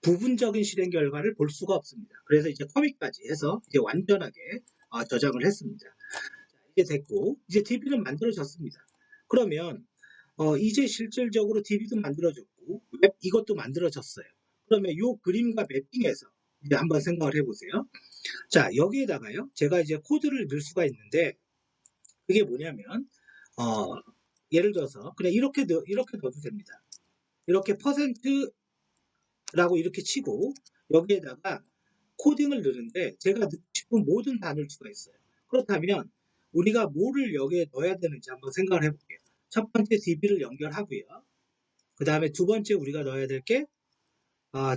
Speaker 1: 부분적인 실행 결과를 볼 수가 없습니다. 그래서 이제 커밋까지 해서 이제 완전하게 저장을 했습니다. 이게 됐고 이제 DB는 만들어졌습니다. 그러면 이제 실질적으로 DB도 만들어졌고 웹 이것도 만들어졌어요. 그러면 이 그림과 매핑해서 이제 한번 생각을 해보세요. 자, 여기에다가요 제가 이제 코드를 넣을 수가 있는데 그게 뭐냐면 예를 들어서 그냥 이렇게 넣어도 됩니다. 이렇게 %라고 이렇게 치고 여기에다가 코딩을 넣는데 제가 넣고 싶은 뭐든 다 넣을 수가 있어요. 그렇다면 우리가 뭐를 여기에 넣어야 되는지 한번 생각을 해볼게요. 첫 번째 DB를 연결하고요. 그 다음에 두 번째 우리가 넣어야 될 게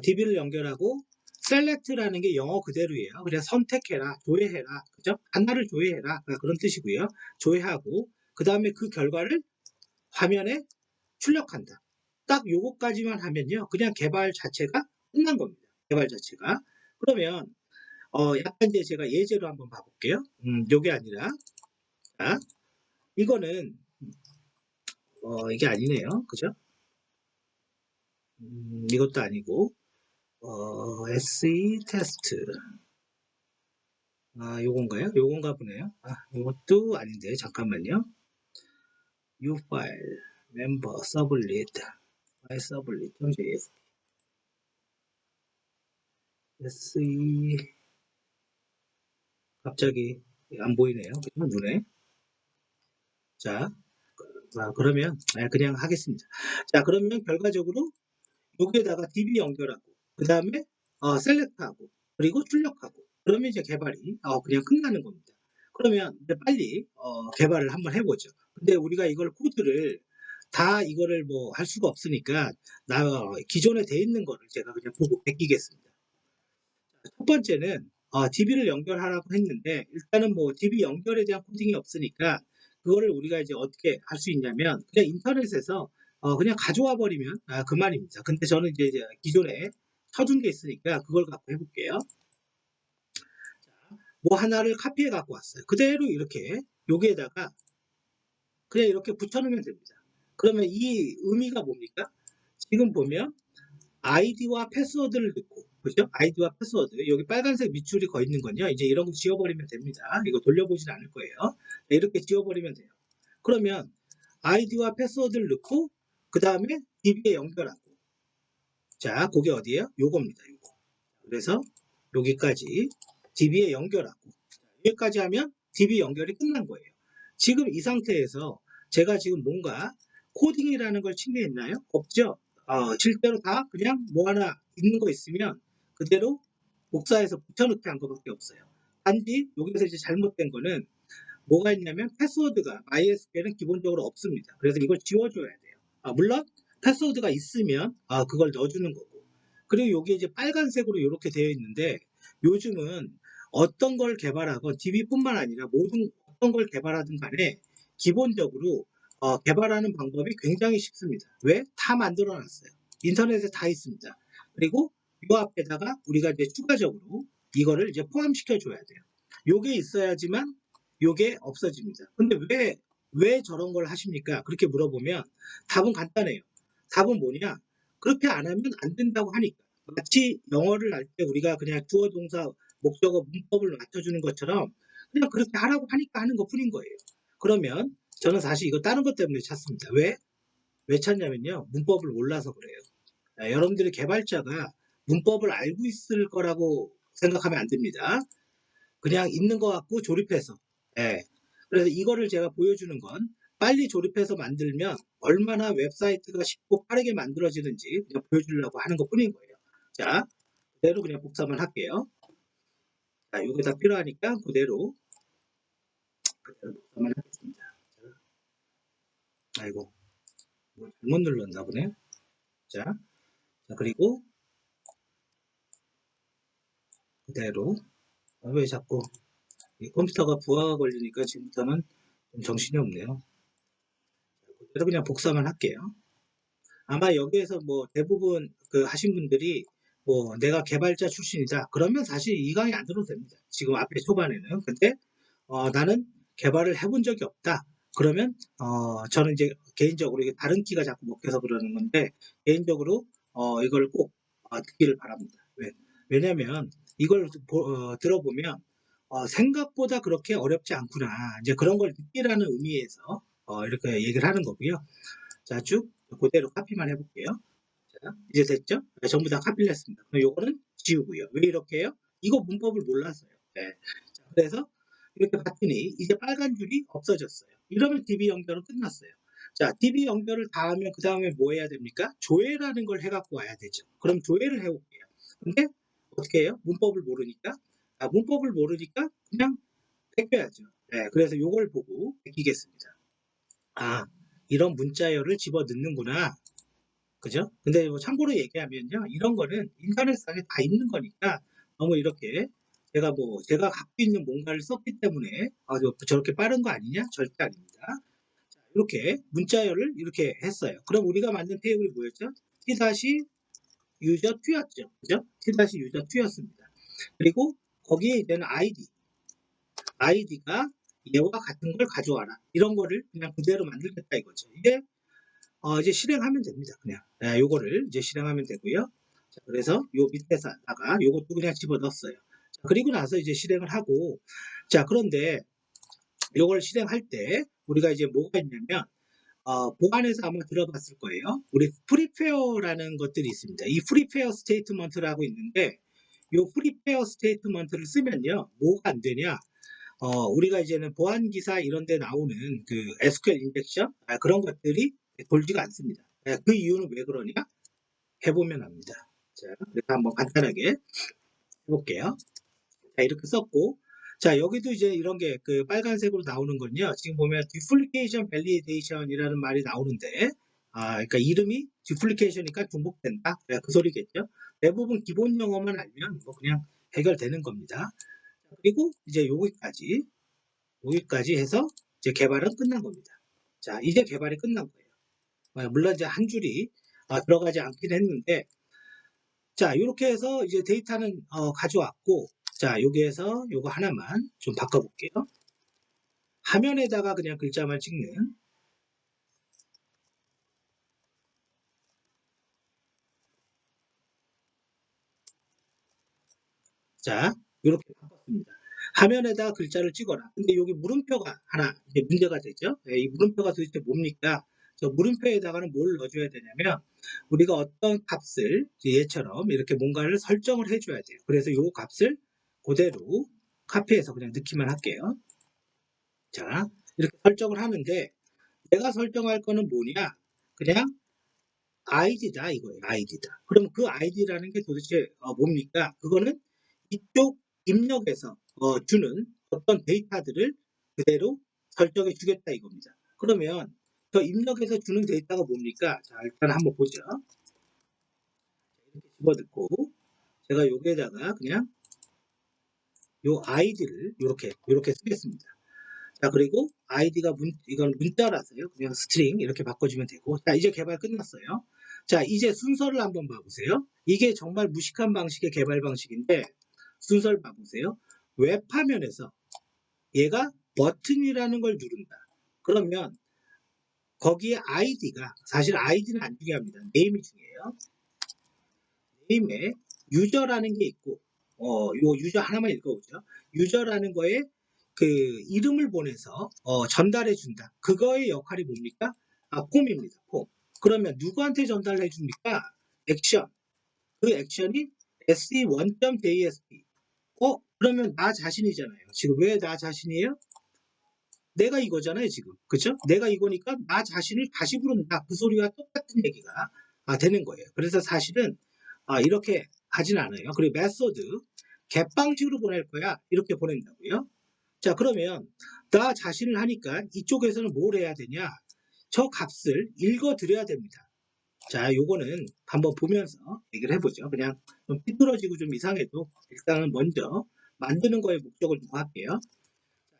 Speaker 1: DB를 연결하고 select라는 게 영어 그대로예요. 그냥 선택해라, 조회해라, 그죠? 하나를 조회해라 그런 뜻이고요. 조회하고 그 다음에 그 결과를 화면에 출력한다. 딱 요거까지만 하면요. 그냥 개발 자체가 끝난 겁니다. 개발 자체가. 그러면 약간 이제 제가 예제로 한번 봐볼게요. 요게 아니라 자, 이거는 이게 아니네요. 그죠? 이것도 아니고 SE 테스트 요건가요? 요건가 보네요. 요것도 아닌데 잠깐만요. U 파일 멤버 서블릿 파일 서블릿.js SE 갑자기 안 보이네요. 그냥 눈에. 자, 그러면 그냥 하겠습니다. 자, 그러면 결과적으로 여기에다가 DB 연결하고 그 다음에 셀렉트하고 그리고 출력하고 그러면 이제 개발이 그냥 끝나는 겁니다. 그러면 이제 빨리 개발을 한번 해보죠. 근데 우리가 이걸 코드를 다 이거를 뭐 할 수가 없으니까 기존에 돼 있는 거를 제가 그냥 보고 베끼겠습니다. 첫 번째는 DB를 연결하라고 했는데 일단은 뭐 DB 연결에 대한 코딩이 없으니까 그거를 우리가 이제 어떻게 할 수 있냐면 그냥 인터넷에서 그냥 가져와 버리면 그만입니다. 근데 저는 이제 기존에 쳐둔 게 있으니까 그걸 갖고 해볼게요. 뭐 하나를 카피해 갖고 왔어요. 그대로 이렇게 여기에다가 그냥 이렇게 붙여놓으면 됩니다. 그러면 이 의미가 뭡니까? 지금 보면 아이디와 패스워드를 넣고 그죠? 아이디와 패스워드 여기 빨간색 밑줄이 거 있는 건요. 이제 이런 거 지워버리면 됩니다. 이거 돌려보진 않을 거예요. 이렇게 지워버리면 돼요. 그러면 아이디와 패스워드를 넣고 그 다음에 DB에 연결하고 자, 그게 어디예요? 요겁니다. 요거. 그래서 여기까지 DB에 연결하고 여기까지 하면 DB 연결이 끝난 거예요. 지금 이 상태에서 제가 지금 뭔가 코딩이라는 걸 친 게 있나요? 없죠? 실제로 다 그냥 뭐 하나 있는 거 있으면 그대로 복사해서 붙여넣기 한 것밖에 없어요. 단지 여기서 이제 잘못된 거는 뭐가 있냐면 패스워드가 MySQL은 기본적으로 없습니다. 그래서 이걸 지워줘야 돼요. 물론 패스워드가 있으면 그걸 넣어주는 거고 그리고 여기 이제 빨간색으로 이렇게 되어 있는데 요즘은 어떤 걸 개발하건 DB뿐만 아니라 모든 어떤 걸 개발하든 간에 기본적으로 개발하는 방법이 굉장히 쉽습니다. 왜? 다 만들어 놨어요. 인터넷에 다 있습니다. 그리고 요 앞에다가 우리가 이제 추가적으로 이거를 이제 포함시켜 줘야 돼요. 요게 있어야지만 요게 없어집니다. 근데 왜 저런 걸 하십니까? 그렇게 물어보면 답은 간단해요. 답은 뭐냐? 그렇게 안 하면 안 된다고 하니까. 마치 영어를 할 때 우리가 그냥 주어 동사 목적어 문법을 맞춰주는 것처럼 그냥 그렇게 하라고 하니까 하는 것뿐인 거예요. 그러면 저는 사실 이거 다른 것 때문에 찾습니다. 왜 찾냐면요. 문법을 몰라서 그래요. 여러분들이 개발자가 문법을 알고 있을 거라고 생각하면 안 됩니다. 그냥 있는 것 같고 조립해서. 예. 그래서 이거를 제가 보여주는 건 빨리 조립해서 만들면 얼마나 웹사이트가 쉽고 빠르게 만들어지는지 그냥 보여주려고 하는 것 뿐인 거예요. 자, 그대로 그냥 복사만 할게요. 자, 이게 다 필요하니까 그대로 복사만 하겠습니다. 아이고, 뭐 잘못 눌렀나 보네. 자, 그리고 그대로 왜 자꾸 컴퓨터가 부하가 걸리니까 지금부터는 좀 정신이 없네요. 그대로 그냥 복사만 할게요. 아마 여기에서 뭐 대부분 그 하신 분들이 뭐 내가 개발자 출신이다. 그러면 사실 이 강의 안 들어도 됩니다. 지금 앞에 초반에는. 근데 나는 개발을 해본 적이 없다. 그러면 저는 이제 개인적으로 이게 다른 끼가 자꾸 먹혀서 그러는 건데 개인적으로 이걸 꼭 듣기를 바랍니다. 왜냐면 이걸 들어보면 생각보다 그렇게 어렵지 않구나. 이제 그런 걸 느끼라는 의미에서 이렇게 얘기를 하는 거고요. 자, 쭉 그대로 카피만 해볼게요. 자, 이제 됐죠? 네, 전부 다 카피를 했습니다. 그럼 요거는 지우고요. 왜 이렇게 해요? 이거 문법을 몰라서요. 네. 자, 그래서 이렇게 봤더니 이제 빨간 줄이 없어졌어요. 이러면 DB 연결은 끝났어요. 자, DB 연결을 다 하면 그 다음에 뭐 해야 됩니까? 조회라는 걸 해갖고 와야 되죠. 그럼 조회를 해볼게요. 근데 어떻게 해요? 문법을 모르니까. 문법을 모르니까 그냥 베껴야죠. 네, 그래서 요걸 보고 베끼겠습니다. 아, 이런 문자열을 집어 넣는구나. 그죠? 근데 뭐 참고로 얘기하면요. 이런 거는 인터넷상에 다 있는 거니까 너무 이렇게 제가 갖고 있는 뭔가를 썼기 때문에 저렇게 빠른 거 아니냐? 절대 아닙니다. 자, 이렇게 문자열을 이렇게 했어요. 그럼 우리가 만든 테이블이 뭐였죠? t-user2였죠. 그죠? t-user2였습니다. 그리고 거기에 이제는 아이디가 얘와 같은 걸 가져와라. 이런 거를 그냥 그대로 만들겠다 이거죠. 이게 이제 실행하면 됩니다. 그냥 요거를 이제 실행하면 되고요. 자, 그래서 요 밑에다가 요것도 그냥 집어넣었어요. 자, 그리고 나서 이제 실행을 하고 자 그런데 요걸 실행할 때 우리가 이제 뭐가 있냐면 보안에서 아마 들어봤을 거예요. 우리 프리페어라는 것들이 있습니다. 이 프리페어 스테이트먼트라고 있는데 요 프리페어 스테이트먼트를 쓰면요 뭐가 안 되냐 우리가 이제는 보안 기사 이런 데 나오는 그 SQL 인젝션 그런 것들이 돌지가 않습니다. 그 이유는 왜 그러냐? 해보면 압니다. 자, 그래서 한번 간단하게 해볼게요. 자, 이렇게 썼고, 자, 여기도 이제 이런 게 그 빨간색으로 나오는 건요. 지금 보면 duplication validation이라는 말이 나오는데, 그러니까 이름이 duplication이니까 중복된다. 그 소리겠죠. 대부분 기본 용어만 알면 뭐 그냥 해결되는 겁니다. 그리고 이제 여기까지 해서 이제 개발은 끝난 겁니다. 자, 이제 개발이 끝난 거예요. 물론 이제 한 줄이 들어가지 않긴 했는데, 자, 이렇게 해서 이제 데이터는 가져왔고, 자, 여기에서 요거 하나만 좀 바꿔볼게요. 화면에다가 그냥 글자만 찍는, 자, 이렇게 바꿨습니다. 화면에다 글자를 찍어라. 근데 여기 물음표가 하나 이제 문제가 되죠. 이 물음표가 도대체 뭡니까? 저 물음표에다가는 뭘 넣어줘야 되냐면 우리가 어떤 값을 얘처럼 이렇게 뭔가를 설정을 해줘야 돼요. 그래서 이 값을 그대로 카피해서 그냥 넣기만 할게요. 자, 이렇게 설정을 하는데 내가 설정할 거는 뭐냐? 그냥 아이디다 이거예요. 아이디다. 그럼 그 아이디라는 게 도대체 뭡니까? 그거는 이쪽 입력에서 주는 어떤 데이터들을 그대로 설정해 주겠다 이겁니다. 그러면 저 입력해서 주는 데이터가 뭡니까? 자, 일단 한번 보죠. 이렇게 집어넣고 제가 여기에다가 그냥 요 아이디를 요렇게 쓰겠습니다. 자, 그리고 아이디가 이건 문자라서요. 그냥 스트링 이렇게 바꿔주면 되고. 자, 이제 개발 끝났어요. 자, 이제 순서를 한번 봐보세요. 이게 정말 무식한 방식의 개발 방식인데, 순서를 봐보세요. 웹 화면에서 얘가 버튼이라는 걸 누른다. 그러면 거기에 아이디가, 사실 아이디는 안 중요합니다. 네임이 중요해요. 네임에 유저라는 게 있고, 요 유저 하나만 읽어보죠. 유저라는 거에 그 이름을 보내서 전달해 준다. 그거의 역할이 뭡니까? 폼입니다. 폼. 그러면 누구한테 전달해 줍니까? 액션. 그 액션이 se1.jsp. 그러면 나 자신이잖아요. 지금 왜 나 자신이에요? 내가 이거잖아요, 지금. 그쵸? 내가 이거니까 나 자신을 다시 부른다. 그 소리와 똑같은 얘기가 되는 거예요. 그래서 사실은 이렇게 하진 않아요. 그리고 메소드, 겟 방식으로 보낼 거야. 이렇게 보낸다고요. 자, 그러면 나 자신을 하니까 이쪽에서는 뭘 해야 되냐? 저 값을 읽어드려야 됩니다. 자, 요거는 한번 보면서 얘기를 해보죠. 그냥 좀 삐뚤어지고 좀 이상해도 일단은 먼저 만드는 거에 목적을 두고 할게요.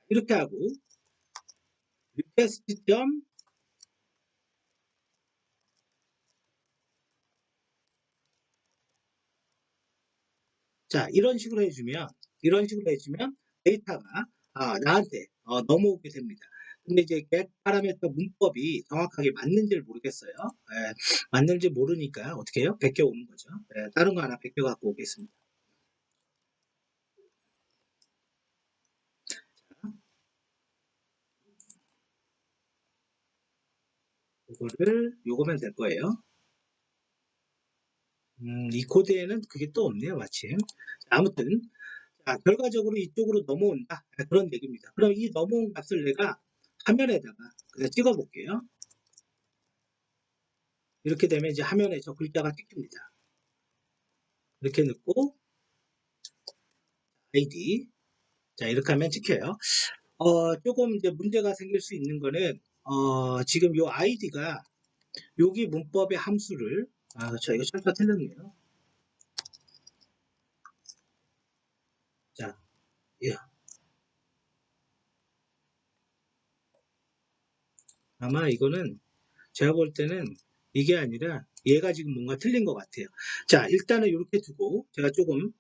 Speaker 1: 이렇게 하고 request. 자, 이런 식으로 해주면 데이터가 나한테 넘어오게 됩니다. 근데 이제 get 파라미터 문법이 정확하게 맞는지를 모르겠어요. 맞는지 모르니까 어떻게 해요? 베껴 오는 거죠. 다른 거 하나 베껴 갖고 오겠습니다. 요거면 될 거예요. 이 코드에는 그게 또 없네요, 마침. 아무튼, 자, 결과적으로 이쪽으로 넘어온다. 그런 얘기입니다. 그럼 이 넘어온 값을 내가 화면에다가 그냥 찍어 볼게요. 이렇게 되면 이제 화면에 저 글자가 찍힙니다. 이렇게 넣고, id. 자, 이렇게 하면 찍혀요. 조금 이제 문제가 생길 수 있는 거는, 지금 요 id가 여기 문법의 함수를, 저 이거 철자 틀렸네요. 자, 예. 아마 이거는 제가 볼 때는 이게 아니라 얘가 지금 뭔가 틀린 것 같아요. 자, 일단은 이렇게 두고 제가 조금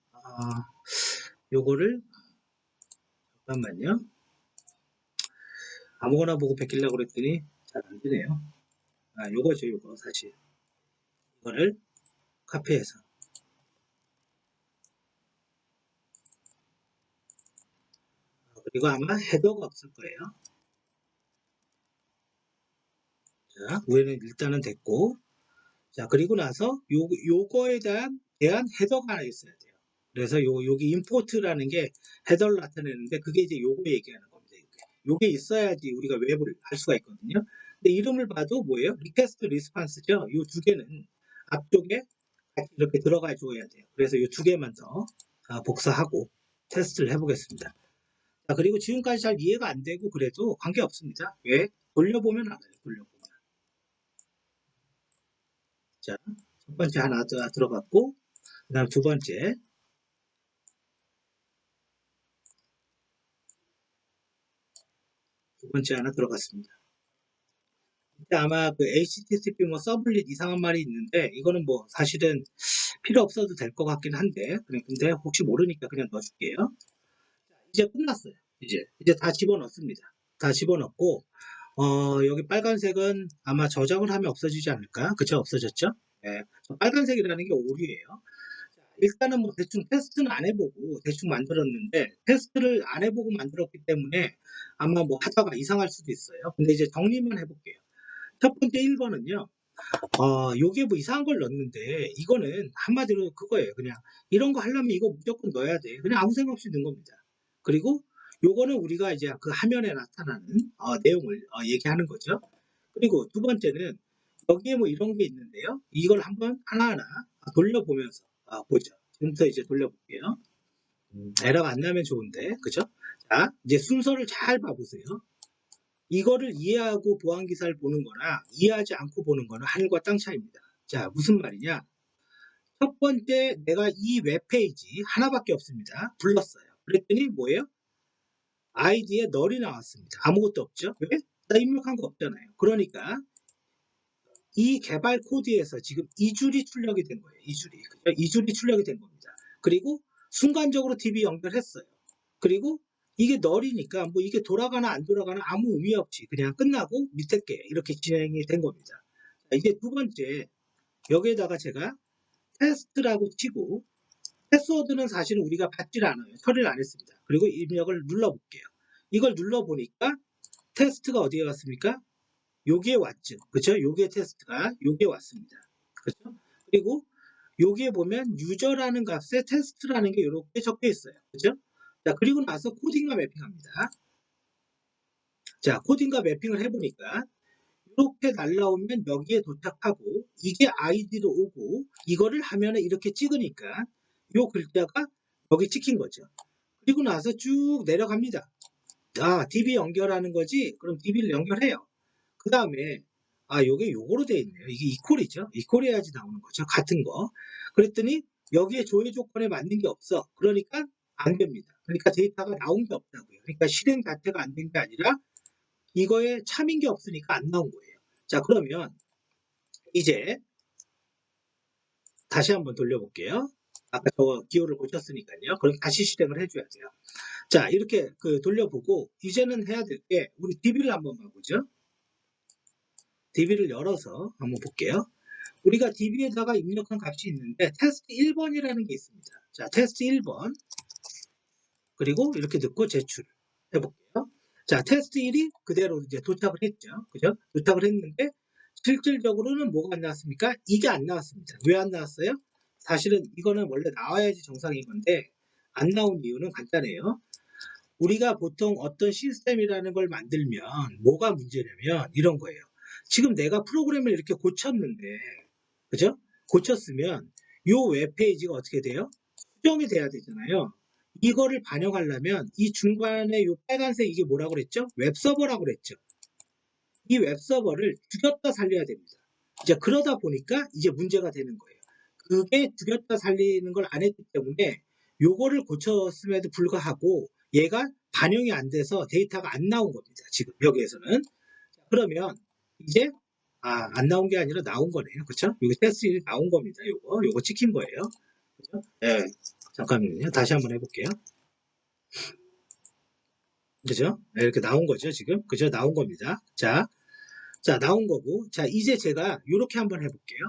Speaker 1: 요거를 잠깐만요. 아무거나 보고 베끼려고 그랬더니 잘 안 되네요. 요거죠, 요거 사실. 이거를 카피해서 그리고 아마 헤더가 없을 거예요. 자, 위에는 일단은 됐고, 자, 그리고 나서 요거에 대한 헤더가 하나 있어야 돼요. 그래서 여기 임포트라는 게 헤더를 나타내는데 그게 이제 요거 얘기하는 겁니다. 요게 있어야지 우리가 웹을 할 수가 있거든요. 근데 이름을 봐도 뭐예요? 리퀘스트 리스판스죠. 요 두 개는 앞쪽에 같이 이렇게 들어가 줘야 돼요. 그래서 요 두 개만 더 복사하고 테스트를 해보겠습니다. 자, 그리고 지금까지 잘 이해가 안 되고 그래도 관계없습니다. 왜? 돌려보면 알아요. 돌려보면. 자, 첫 번째 하나 들어갔고, 그 다음 두 번째 하나 들어갔습니다. 아마 그 HTTP 뭐 서블릿 이상한 말이 있는데 이거는 뭐 사실은 필요 없어도 될 것 같긴 한데 근데 혹시 모르니까 그냥 넣어줄게요. 이제 끝났어요. 이제 다 집어넣습니다. 다 집어넣고 여기 빨간색은 아마 저장을 하면 없어지지 않을까? 그쵸? 없어졌죠? 네. 빨간색이라는 게 오류예요. 일단은 뭐 대충 테스트는 안 해보고 대충 만들었는데 테스트를 안 해보고 만들었기 때문에 아마 뭐 하다가 이상할 수도 있어요. 근데 이제 정리만 해볼게요. 첫 번째 1번은요. 요게 뭐 이상한 걸 넣었는데 이거는 한마디로 그거예요. 그냥 이런 거 하려면 이거 무조건 넣어야 돼. 그냥 아무 생각 없이 넣은 겁니다. 그리고 요거는 우리가 이제 그 화면에 나타나는 내용을 얘기하는 거죠. 그리고 두 번째는 여기에 뭐 이런 게 있는데요. 이걸 한번 하나하나 돌려보면서 보죠. 지금부터 이제 돌려볼게요. 에러가 안 나면 좋은데, 그죠? 자, 이제 순서를 잘 봐보세요. 이거를 이해하고 보안 기사를 보는 거나 이해하지 않고 보는 거는 하늘과 땅 차이입니다. 자, 무슨 말이냐? 첫 번째 내가 이 웹페이지 하나밖에 없습니다. 불렀어요. 그랬더니 뭐예요? 아이디에 널이 나왔습니다. 아무것도 없죠. 왜? 나 입력한 거 없잖아요. 그러니까 이 개발 코드에서 지금 2줄이 출력이 된 거예요. 2줄이. 그죠? 2줄이 출력이 된 겁니다. 그리고 순간적으로 DB 연결했어요. 그리고 이게 널이니까 뭐 이게 돌아가나 안 돌아가나 아무 의미 없이 그냥 끝나고 밑에 게 이렇게 진행이 된 겁니다. 자, 이제 두 번째, 여기에다가 제가 테스트라고 치고, 패스워드는 사실은 우리가 받질 않아요. 처리를 안 했습니다. 그리고 입력을 눌러볼게요. 이걸 눌러보니까 테스트가 어디에 갔습니까? 여기에 왔죠. 그렇죠? 여기에 테스트가 여기에 왔습니다. 그렇죠? 그리고 여기에 보면 유저라는 값에 테스트라는 게 이렇게 적혀 있어요. 그렇죠? 자, 그리고 나서 코딩과 매핑합니다. 자, 코딩과 매핑을 해보니까 이렇게 날라오면 여기에 도착하고 이게 아이디로 오고 이거를 화면에 이렇게 찍으니까 이 글자가 여기 찍힌 거죠. 그리고 나서 쭉 내려갑니다. 아, DB 연결하는 거지? 그럼 DB를 연결해요. 그 다음에 요게 요거로 돼 있네요. 이게 이퀄이죠. 이퀄해야지 나오는 거죠. 같은 거. 그랬더니 여기에 조회 조건에 맞는 게 없어. 그러니까 안 됩니다. 그러니까 데이터가 나온 게 없다고요. 그러니까 실행 자체가 안 된 게 아니라 이거에 참인 게 없으니까 안 나온 거예요. 자, 그러면 이제 다시 한번 돌려볼게요. 아까 저 기호를 고쳤으니까요. 그럼 다시 실행을 해줘야 돼요. 자, 이렇게 돌려보고 이제는 해야 될 게 우리 DB를 한번 봐보죠. DB를 열어서 한번 볼게요. 우리가 DB에다가 입력한 값이 있는데 테스트 1번이라는 게 있습니다. 자, 테스트 1번 그리고 이렇게 넣고 제출해 볼게요. 자, 테스트 1이 그대로 이제 도착을 했죠. 그죠? 도착을 했는데 실질적으로는 뭐가 안 나왔습니까? 이게 안 나왔습니다. 왜 안 나왔어요? 사실은 이거는 원래 나와야지 정상인 건데 안 나온 이유는 간단해요. 우리가 보통 어떤 시스템이라는 걸 만들면 뭐가 문제냐면 이런 거예요. 지금 내가 프로그램을 이렇게 고쳤는데, 그죠? 고쳤으면 이 웹페이지가 어떻게 돼요? 수정이 돼야 되잖아요. 이거를 반영하려면 이 중간에 이 빨간색 이게 뭐라고 그랬죠? 웹서버라고 그랬죠. 이 웹서버를 죽였다 살려야 됩니다. 이제 그러다 보니까 이제 문제가 되는 거예요. 그게 죽였다 살리는 걸 안 했기 때문에 요거를 고쳤음에도 불구하고 얘가 반영이 안 돼서 데이터가 안 나온 겁니다. 지금 여기에서는. 그러면 이제 안 나온 게 아니라 나온 거네요. 그렇죠? 이거 테스트 나온 겁니다. 요거 찍힌 거예요. 그죠? 네. 잠깐만요. 다시 한번 해볼게요. 그죠? 네, 이렇게 나온 거죠, 지금. 그죠? 나온 겁니다. 자, 나온 거고. 자, 이제 제가 이렇게 한번 해볼게요.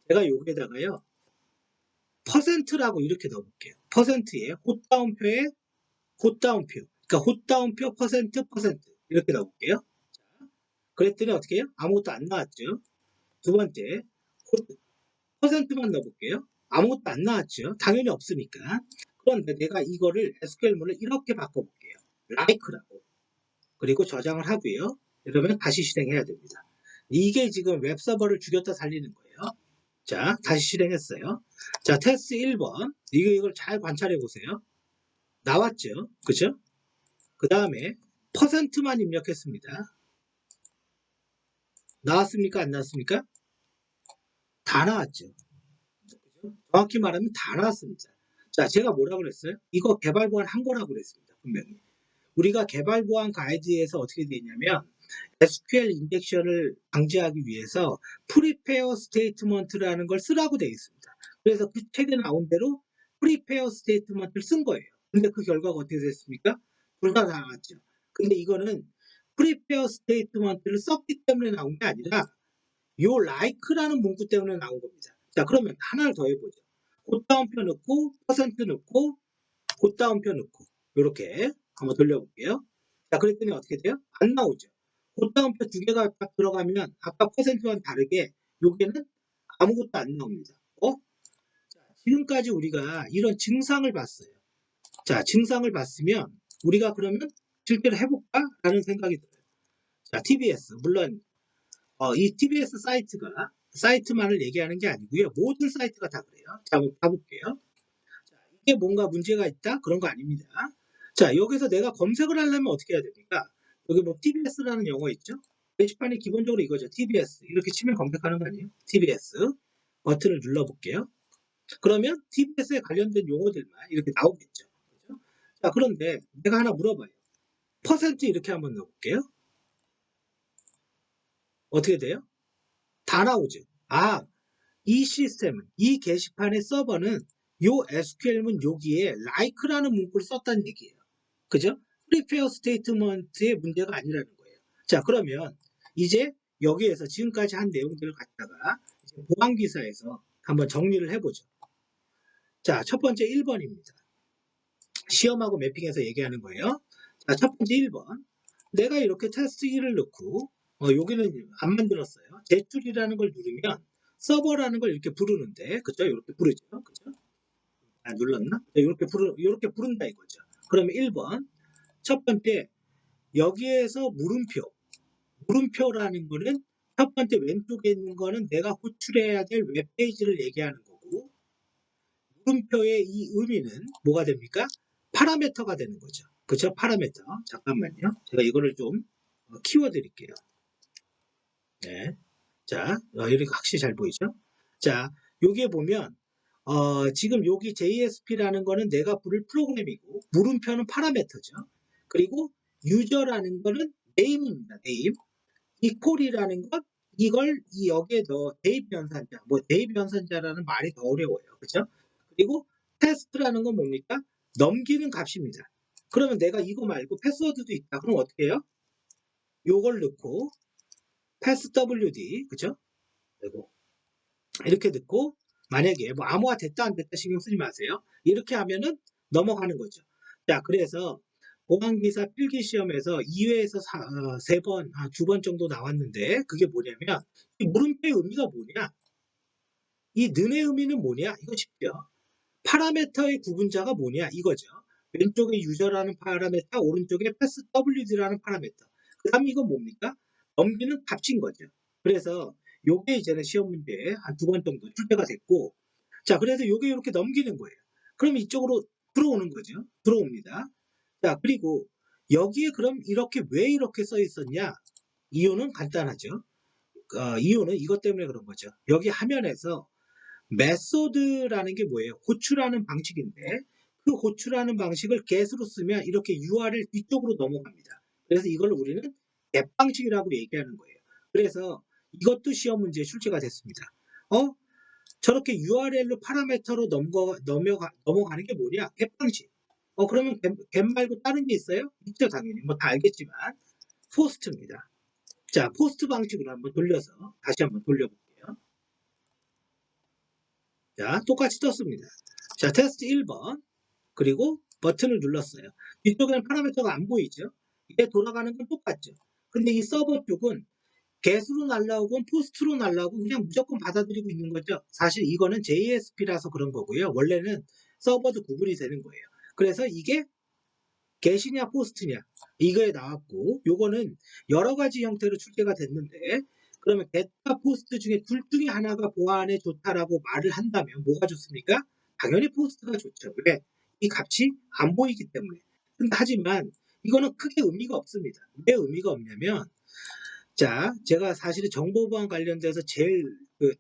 Speaker 1: 제가 여기에다가요, 퍼센트라고 이렇게 넣어볼게요. 퍼센트에 헛다운표에 헛다운표. 그러니까 헛다운표 퍼센트 이렇게 넣어볼게요. 그랬더니 어떻게 해요? 아무것도 안 나왔죠. 두 번째, 퍼센트만 넣어볼게요. 아무것도 안 나왔죠. 당연히 없으니까. 그런데 내가 이거를 SQL문을 이렇게 바꿔볼게요. like라고. 그리고 저장을 하고요. 이러면 다시 실행해야 됩니다. 이게 지금 웹서버를 죽였다 살리는 거예요. 자, 다시 실행했어요. 자, 테스트 1번. 이걸 잘 관찰해 보세요. 나왔죠? 그죠? 그 다음에 퍼센트만 입력했습니다. 나왔습니까? 안 나왔습니까? 다 나왔죠. 정확히 말하면 다 나왔습니다. 자, 제가 뭐라고 그랬어요? 이거 개발 보안 한 거라고 그랬습니다. 분명히. 우리가 개발 보안 가이드에서 어떻게 되어 있냐면 SQL 인젝션을 방지하기 위해서 프리페어 스테이트먼트라는 걸 쓰라고 되어 있습니다. 그래서 그 책에 나온 대로 프리페어 스테이트먼트를 쓴 거예요. 근데 그 결과가 어떻게 됐습니까? 둘 다 나왔죠. 근데 이거는 프리페어 스테이트먼트를 썼기 때문에 나온 게 아니라 요 like라는 문구 때문에 나온 겁니다. 자, 그러면 하나를 더 해보죠. 곱다운표 넣고 퍼센트 넣고 곱다운표 넣고 이렇게 한번 돌려볼게요. 자, 그랬더니 어떻게 돼요? 안 나오죠. 곱다운표 두 개가 딱 들어가면 아까 퍼센트와는 다르게 여기에는 아무것도 안 나옵니다. 자, 지금까지 우리가 이런 증상을 봤어요. 자, 증상을 봤으면 우리가 그러면 실제로 해볼까? 라는 생각이 들어요. 자, TBS 물론 이 TBS 사이트만을 얘기하는 게 아니고요. 모든 사이트가 다 그래요. 자, 한번 봐볼게요. 자, 이게 뭔가 문제가 있다? 그런 거 아닙니다. 자, 여기서 내가 검색을 하려면 어떻게 해야 됩니까? 여기 뭐 TBS라는 영어 있죠? 게시판이 기본적으로 이거죠. TBS. 이렇게 치면 검색하는 거 아니에요? TBS. 버튼을 눌러볼게요. 그러면 TBS에 관련된 용어들만 이렇게 나오겠죠. 자, 그런데 내가 하나 물어봐요. 퍼센트 이렇게 한번 넣어볼게요. 어떻게 돼요? 다 나오죠. 아, 이 시스템은, 이 게시판의 서버는 요 SQL문 여기에 like라는 문구를 썼다는 얘기예요. 그죠? prepare statement의 문제가 아니라는 거예요. 자, 그러면 이제 여기에서 지금까지 한 내용들을 갖다가 보안 기사에서 한번 정리를 해보죠. 자, 첫 번째 1번입니다. 시험하고 매핑해서 얘기하는 거예요. 자, 첫 번째 1번. 내가 이렇게 테스트 1을 넣고, 여기는 안 만들었어요. 제출이라는 걸 누르면 서버라는 걸 이렇게 부르는데, 그죠? 이렇게 부르죠. 그죠? 아, 눌렀나? 이렇게 부른다 이거죠. 그러면 1번. 첫 번째, 여기에서 물음표라는 거는 첫 번째 왼쪽에 있는 거는 내가 호출해야 될 웹페이지를 얘기하는 거고, 물음표의 이 의미는 뭐가 됩니까? 파라메터가 되는 거죠. 그쵸? 파라메터. 잠깐만요. 제가 이거를 좀 키워드릴게요. 네. 자, 이렇게 확실히 잘 보이죠? 자, 여기에 보면, 지금 여기 JSP라는 거는 내가 부를 프로그램이고, 물음표는 파라메터죠. 그리고 유저라는 거는 네임입니다. 네임. 이퀄이라는 것, 이걸 여기에 넣어 대입 연산자, 뭐 대입 연산자라는 말이 더 어려워요. 그죠? 그리고 테스트라는 건 뭡니까? 넘기는 값입니다. 그러면 내가 이거 말고 패스워드도 있다. 그럼 어떻게 해요? 요걸 넣고 패스 WD, 그죠? 그리고 이렇게 넣고 만약에 뭐 암호화 됐다 안 됐다 신경 쓰지 마세요. 이렇게 하면은 넘어가는 거죠. 자, 그래서 보안기사 필기시험에서 2회에서 3번, 2번 정도 나왔는데 그게 뭐냐면 이 물음표의 의미가 뭐냐? 이 는의 의미는 뭐냐? 이거 쉽죠. 파라메터의 구분자가 뭐냐? 이거죠. 왼쪽에 유저라는 파라메터, 오른쪽에 패스 WD라는 파라메터. 그 다음 이건 뭡니까? 넘기는 값인 거죠. 그래서 요게 이제는 시험 문제에 한 2번 정도 출제가 됐고, 자, 그래서 요게 이렇게 넘기는 거예요. 그럼 이쪽으로 들어오는 거죠. 들어옵니다. 자, 그리고 여기에 그럼 이렇게 왜 이렇게 써 있었냐? 이유는 간단하죠. 이유는 이것 때문에 그런 거죠. 여기 화면에서 메소드라는 게 뭐예요? 호출하는 방식인데 그 호출하는 방식을 get으로 쓰면 이렇게 URL 뒤쪽으로 넘어갑니다. 그래서 이걸 우리는 get 방식이라고 얘기하는 거예요. 그래서 이것도 시험 문제에 출제가 됐습니다. 저렇게 URL로 파라메터로 넘어가는 게 뭐냐? get 방식. 그러면 get 말고 다른 게 있어요? 있죠, 당연히. 뭐 다 알겠지만 포스트입니다. 자, 포스트 방식으로 한번 돌려서 다시 한번 돌려볼게요. 자, 똑같이 떴습니다. 자, 테스트 1번. 그리고 버튼을 눌렀어요. 뒤쪽에는 파라미터가 안 보이죠? 이게 돌아가는 건 똑같죠. 근데 이 서버 쪽은 get으로 날라오건 포스트로 날라오건 그냥 무조건 받아들이고 있는 거죠. 사실 이거는 JSP라서 그런 거고요. 원래는 서버도 구분이 되는 거예요. 그래서 이게 get이냐 포스트냐 이거에 나왔고, 요거는 여러 가지 형태로 출제가 됐는데, 그러면 get과 포스트 중에 둘 중에 하나가 보안에 좋다라고 말을 한다면 뭐가 좋습니까? 당연히 포스트가 좋죠. 왜? 이 값이 안 보이기 때문에. 근데 하지만 이거는 크게 의미가 없습니다. 왜 의미가 없냐면, 자, 제가 사실은 정보보안 관련돼서 제일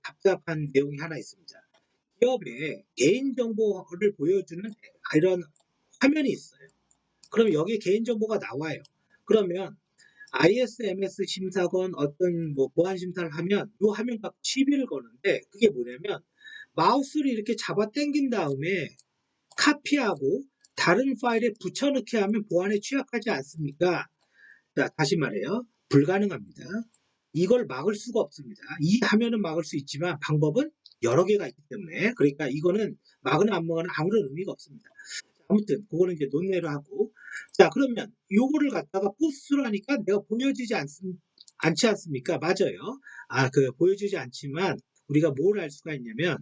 Speaker 1: 답답한 내용이 하나 있습니다. 기업에 개인정보를 보여주는 이런 화면이 있어요. 그럼 여기 개인정보가 나와요. 그러면 ISMS 심사건 어떤 뭐 보안 심사를 하면 이 화면 갖고 시비를 거는데, 그게 뭐냐면 마우스를 이렇게 잡아 당긴 다음에 카피하고 다른 파일에 붙여넣기 하면 보안에 취약하지 않습니까? 자, 다시 말해요. 불가능합니다. 이걸 막을 수가 없습니다. 이 화면은 막을 수 있지만 방법은 여러 개가 있기 때문에, 그러니까 이거는 막으나 안 막으나 아무런 의미가 없습니다. 아무튼 그거는 이제 논외로 하고, 자, 그러면 요거를 갖다가 포스로 하니까 내가 보여지지 않지 않습니까? 맞아요. 보여지지 않지만 우리가 뭘 할 수가 있냐면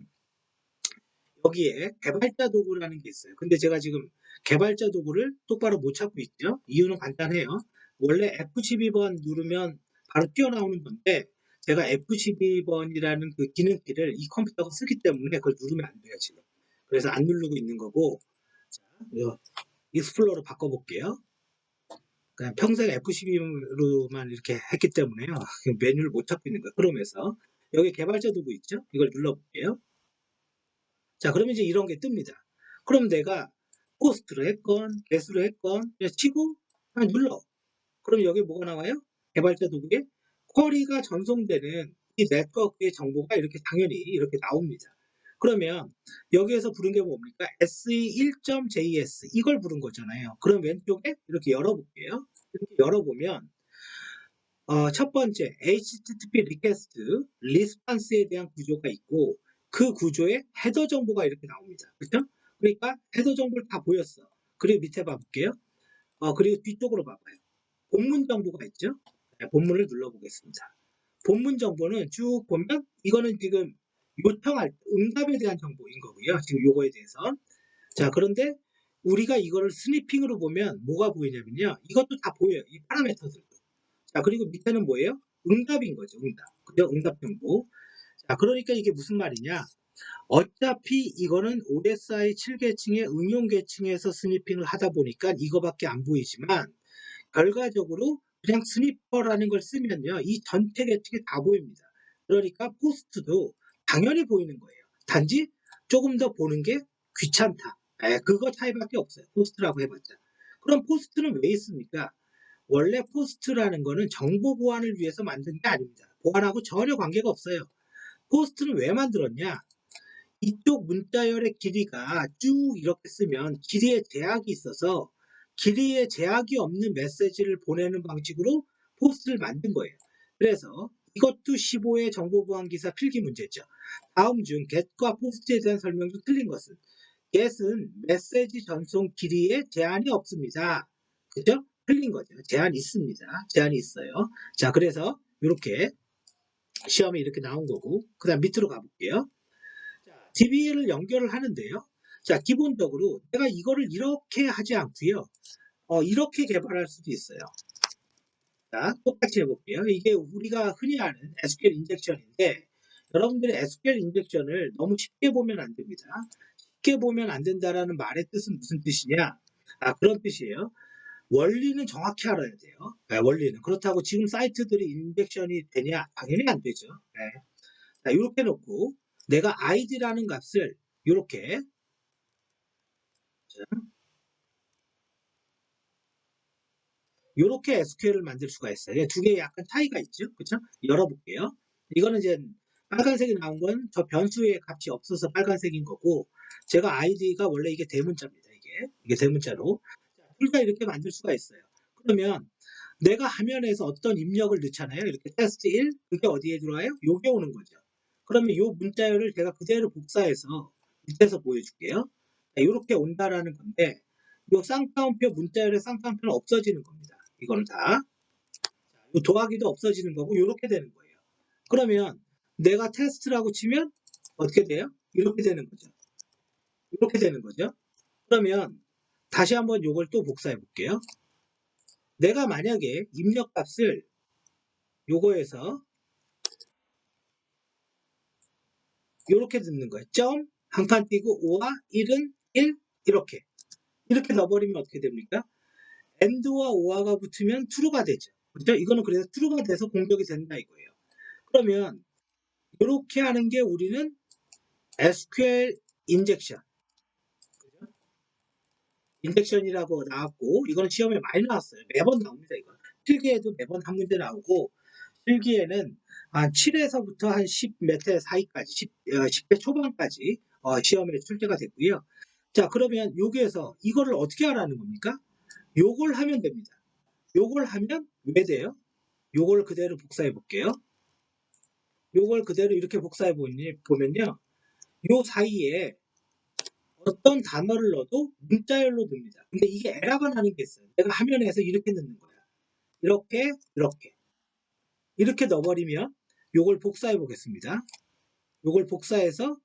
Speaker 1: 여기에 개발자 도구라는 게 있어요. 근데 제가 지금 개발자 도구를 똑바로 못 찾고 있죠. 이유는 간단해요. 원래 F12번 누르면 바로 튀어나오는 건데, 제가 F12번이라는 그 기능키를 이 컴퓨터가 쓰기 때문에 그걸 누르면 안 돼요, 지금. 그래서 안 누르고 있는 거고, 자, 익스플로러 바꿔볼게요. 그냥 평생 F12로만 이렇게 했기 때문에요. 메뉴를 못 찾고 있는 거예요. 그러면서 여기 개발자 도구 있죠? 이걸 눌러볼게요. 자, 그러면 이제 이런 게 뜹니다. 그럼 내가 포스트로 했건 get으로 했건 그냥 치고 그냥 눌러. 그럼 여기 뭐가 나와요? 개발자 도구에 쿼리가 전송되는 이 네트워크의 정보가 이렇게 당연히 이렇게 나옵니다. 그러면 여기에서 부른 게 뭡니까? SE1.js 이걸 부른 거잖아요. 그럼 왼쪽에 이렇게 열어볼게요. 이렇게 열어보면 첫 번째 HTTP 리퀘스트 리스판스에 대한 구조가 있고 그 구조에 헤더 정보가 이렇게 나옵니다. 그렇죠? 그러니까 헤더 정보를 다 보였어. 그리고 밑에 봐볼게요. 그리고 뒤쪽으로 봐봐요. 본문 정보가 있죠? 네, 본문을 눌러보겠습니다. 본문 정보는 쭉 보면 이거는 지금 요청할 응답에 대한 정보인 거고요. 지금 요거에 대해서. 자, 그런데 우리가 이거를 스니핑으로 보면 뭐가 보이냐면요. 이것도 다 보여요. 이 파라미터들도. 자, 그리고 밑에는 뭐예요? 응답인 거죠. 응답. 그죠? 응답 정보. 자, 그러니까 이게 무슨 말이냐? 어차피 이거는 OSI 7계층의 응용 계층에서 스니핑을 하다 보니까 이거밖에 안 보이지만 결과적으로 그냥 스니퍼라는 걸 쓰면요. 이 전체 계층이 다 보입니다. 그러니까 포스트도 당연히 보이는 거예요. 단지 조금 더 보는 게 귀찮다. 그거 차이밖에 없어요. 포스트라고 해봤자. 그럼 포스트는 왜 있습니까? 원래 포스트라는 거는 정보 보안을 위해서 만든 게 아닙니다. 보안하고 전혀 관계가 없어요. 포스트는 왜 만들었냐? 이쪽 문자열의 길이가 쭉 이렇게 쓰면 길이에 제약이 있어서 길이에 제약이 없는 메시지를 보내는 방식으로 포스트를 만든 거예요. 그래서 이것도 15의 정보보안기사 필기 문제죠. 다음 중 get과 post에 대한 설명 중 틀린 것은 get은 메시지 전송 길이에 제한이 없습니다. 그죠? 틀린 거죠. 제한이 있습니다. 제한이 있어요. 자, 그래서 이렇게 시험에 이렇게 나온 거고 그 다음 밑으로 가볼게요. DB를 연결을 하는데요. 자, 기본적으로 내가 이거를 이렇게 하지 않고요. 이렇게 개발할 수도 있어요. 자, 똑같이 해볼게요. 이게 우리가 흔히 아는 SQL 인젝션인데 여러분들이 SQL 인젝션을 너무 쉽게 보면 안 됩니다. 쉽게 보면 안 된다라는 말의 뜻은 무슨 뜻이냐? 그런 뜻이에요. 원리는 정확히 알아야 돼요. 원리는. 그렇다고 지금 사이트들이 인젝션이 되냐? 당연히 안 되죠. 자, 이렇게 놓고 내가 id라는 값을 이렇게 이렇게 SQL을 만들 수가 있어요. 두 개의 약간 차이가 있죠. 그렇죠? 열어볼게요. 이거는 이제 빨간색이 나온 건 저 변수의 값이 없어서 빨간색인 거고 제가 id가 원래 이게 대문자입니다. 이게 대문자로 둘 다 이렇게 만들 수가 있어요. 그러면 내가 화면에서 어떤 입력을 넣잖아요. 이렇게 테스트 1 그게 어디에 들어와요? 요게 오는 거죠. 그러면 요 문자열을 제가 그대로 복사해서 밑에서 보여줄게요. 이렇게 온다라는 건데 요 쌍따옴표 문자열의 쌍따옴표는 없어지는 겁니다. 이거는 다. 요 더하기도 없어지는 거고 이렇게 되는 거예요. 그러면 내가 테스트라고 치면 어떻게 돼요? 이렇게 되는 거죠. 이렇게 되는 거죠. 그러면 다시 한번 요걸 또 복사해 볼게요. 내가 만약에 입력값을 요거에서 이렇게 듣는 거예요. 점, 한칸 띄고 5와 1은 1 이렇게 넣어버리면 어떻게 됩니까? AND와 OR가 붙으면 true가 되죠. 그렇죠? 이거는 그래서 true가 돼서 공격이 된다 이거예요. 그러면 이렇게 하는 게 우리는 SQL 인젝션. 인젝션이라고 나왔고 이거는 시험에 많이 나왔어요. 매번 나옵니다. 이거. 필기에도 매번 한 문제 나오고 필기에는 한 7에서부터 한 10 몇 회 사이까지 10회 초반까지 시험에 출제가 됐고요. 자, 그러면 여기에서 이거를 어떻게 하라는 겁니까? 요걸 하면 됩니다. 요걸 하면 왜 돼요? 요걸 그대로 복사해 볼게요. 요걸 그대로 이렇게 복사해 보면요. 요 사이에 어떤 단어를 넣어도 문자열로 넣습니다. 근데 이게 에러가 나는 게 있어요. 내가 화면에서 이렇게 넣는 거야. 이렇게 넣어버리면 요걸 복사해 보겠습니다. 요걸 복사해서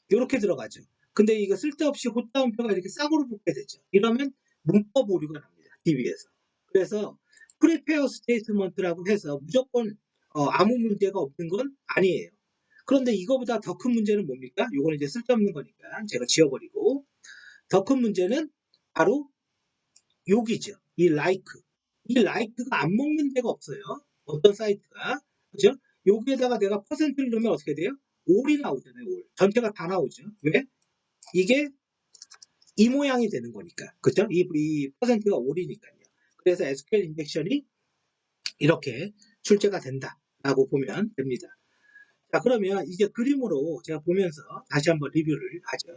Speaker 1: 이렇게 들어가죠. 근데 이거 쓸데없이 헛다운표가 이렇게 쌍으로 붙게 되죠. 이러면 문법 오류가 납니다. DB에서. 그래서 프리페어 스테이트먼트라고 해서 무조건 아무 문제가 없는 건 아니에요. 그런데 이거보다 더 큰 문제는 뭡니까? 요거는 이제 쓸데없는 거니까 제가 지워버리고 더 큰 문제는 바로 여기죠. 이 like. 이 like가 안 먹는 데가 없어요. 어떤 사이트가. 그죠? 여기에다가 내가 퍼센트를 넣으면 어떻게 돼요? all이 나오잖아요. all. 전체가 다 나오죠. 왜? 이게 이 모양이 되는 거니까. 그죠? 이 퍼센트가 올이니까요. 그래서 SQL 인젝션이 이렇게 출제가 된다라고 보면 됩니다. 자, 그러면 이제 그림으로 제가 보면서 다시 한번 리뷰를 하죠.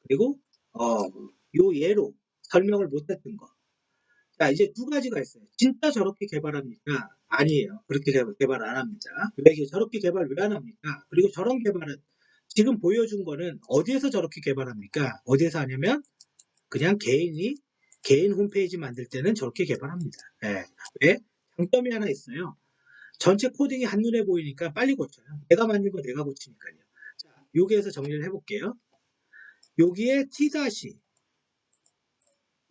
Speaker 1: 그리고 요 예로 설명을 못했던 거. 자, 이제 두 가지가 있어요. 진짜 저렇게 개발합니까? 아니에요. 그렇게 개발 안 합니다. 왜 저렇게 개발 왜 안 합니까? 그리고 저런 개발은 지금 보여준 거는 어디에서 저렇게 개발합니까? 어디에서 하냐면 그냥 개인 홈페이지 만들 때는 저렇게 개발합니다. 예. 왜? 장점이 하나 있어요. 전체 코딩이 한눈에 보이니까 빨리 고쳐요. 내가 만든 거 내가 고치니까요. 자, 여기에서 정리를 해볼게요. 여기에 T-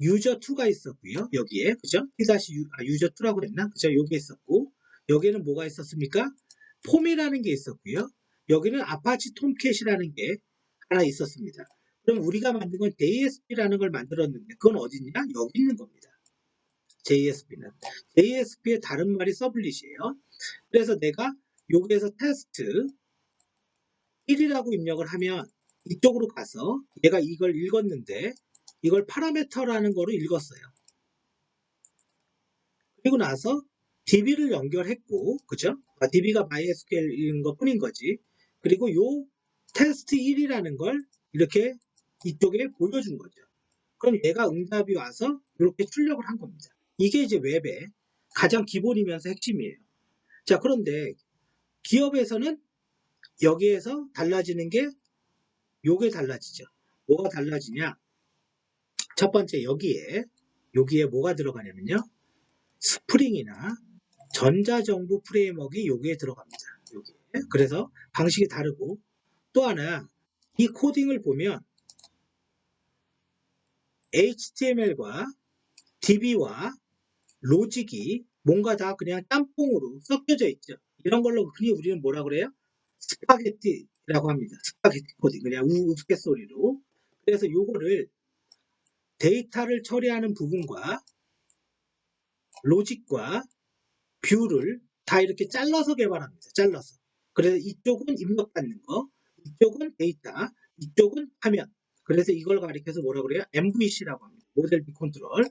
Speaker 1: 유저2가 있었고요. 여기에 그죠? 유저2라고 했나? 그죠? 여기에 있었고 여기에는 뭐가 있었습니까? 폼이라는 게 있었고요. 여기는 아파치 톰캣이라는 게 하나 있었습니다. 그럼 우리가 만든 건 JSP라는 걸 만들었는데 그건 어디냐? 여기 있는 겁니다. JSP는. JSP의 다른 말이 서블릿이에요. 그래서 내가 여기에서 테스트 1이라고 입력을 하면 이쪽으로 가서 얘가 이걸 읽었는데 이걸 파라메터라는 거로 읽었어요. 그리고 나서 DB를 연결했고, 그죠? DB가 MySQL인 것 뿐인 거지. 그리고 요 테스트 1이라는 걸 이렇게 이쪽에 보여준 거죠. 그럼 얘가 응답이 와서 이렇게 출력을 한 겁니다. 이게 이제 웹의 가장 기본이면서 핵심이에요. 자, 그런데 기업에서는 여기에서 달라지는 게 요게 달라지죠. 뭐가 달라지냐? 첫 번째 여기에 뭐가 들어가냐면요. 스프링이나 전자정부 프레임워크가 여기에 들어갑니다. 여기에. 그래서 방식이 다르고 또 하나 이 코딩을 보면 HTML과 DB와 로직이 뭔가 다 그냥 짬뽕으로 섞여져 있죠. 이런 걸로 흔히 우리는 뭐라 그래요? 스파게티라고 합니다. 스파게티 코딩 그냥 우스갯소리로. 그래서 요거를 데이터를 처리하는 부분과 로직과 뷰를 다 이렇게 잘라서 개발합니다. 잘라서. 그래서 이쪽은 입력받는 거, 이쪽은 데이터, 이쪽은 화면. 그래서 이걸 가리켜서 뭐라 그래요? MVC라고 합니다. 모델 비 컨트롤.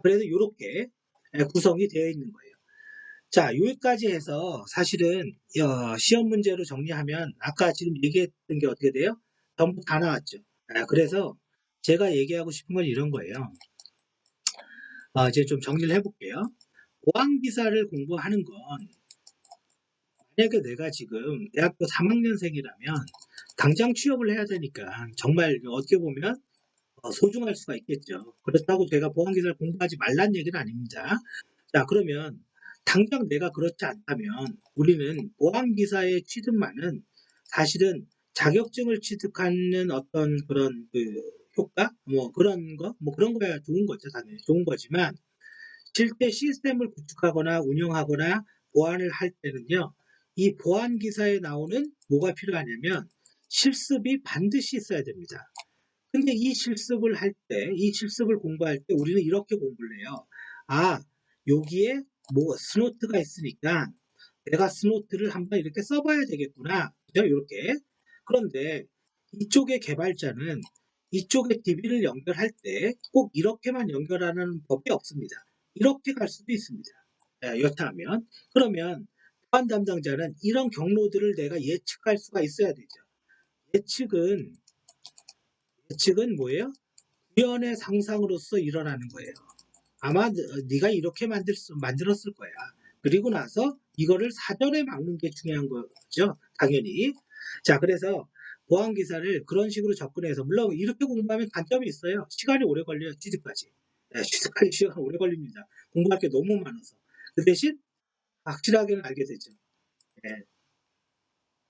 Speaker 1: 그래서 이렇게 구성이 되어 있는 거예요. 자, 여기까지 해서 사실은 시험 문제로 정리하면 아까 지금 얘기했던 게 어떻게 돼요? 전부 다 나왔죠. 그래서 제가 얘기하고 싶은 건 이런 거예요. 이제 좀 정리를 해볼게요. 보안기사를 공부하는 건 만약에 내가 지금 대학교 3학년생이라면 당장 취업을 해야 되니까 정말 어떻게 보면 소중할 수가 있겠죠. 그렇다고 제가 보안기사를 공부하지 말란 얘기는 아닙니다. 자, 그러면 당장 내가 그렇지 않다면 우리는 보안기사의 취득만은 사실은 자격증을 취득하는 어떤 그런 효과? 뭐 그런 거야 좋은 거죠. 당연히 좋은 거지만 실제 시스템을 구축하거나 운영하거나 보안을 할 때는요. 이 보안 기사에 나오는 뭐가 필요하냐면 실습이 반드시 있어야 됩니다. 근데 이 실습을 공부할 때 우리는 이렇게 공부를 해요. 여기에 뭐 스노트가 있으니까 내가 스노트를 한번 이렇게 써봐야 되겠구나. 그죠? 이렇게. 그런데 이쪽의 개발자는 이쪽에 DB를 연결할 때 꼭 이렇게만 연결하는 법이 없습니다. 이렇게 갈 수도 있습니다. 여차하면. 그러면 보안 담당자는 이런 경로들을 내가 예측할 수가 있어야 되죠. 예측은 뭐예요? 우연의 상상으로서 일어나는 거예요. 아마 네가 이렇게 만들었을 거야. 그리고 나서 이거를 사전에 막는 게 중요한 거죠. 당연히. 자, 그래서 보안 기사를 그런 식으로 접근해서 물론 이렇게 공부하면 단점이 있어요. 시간이 오래 걸려요. 취직까지. 취직까지 시간 오래 걸립니다. 공부할 게 너무 많아서. 그 대신 확실하게는 알게 되죠. 예,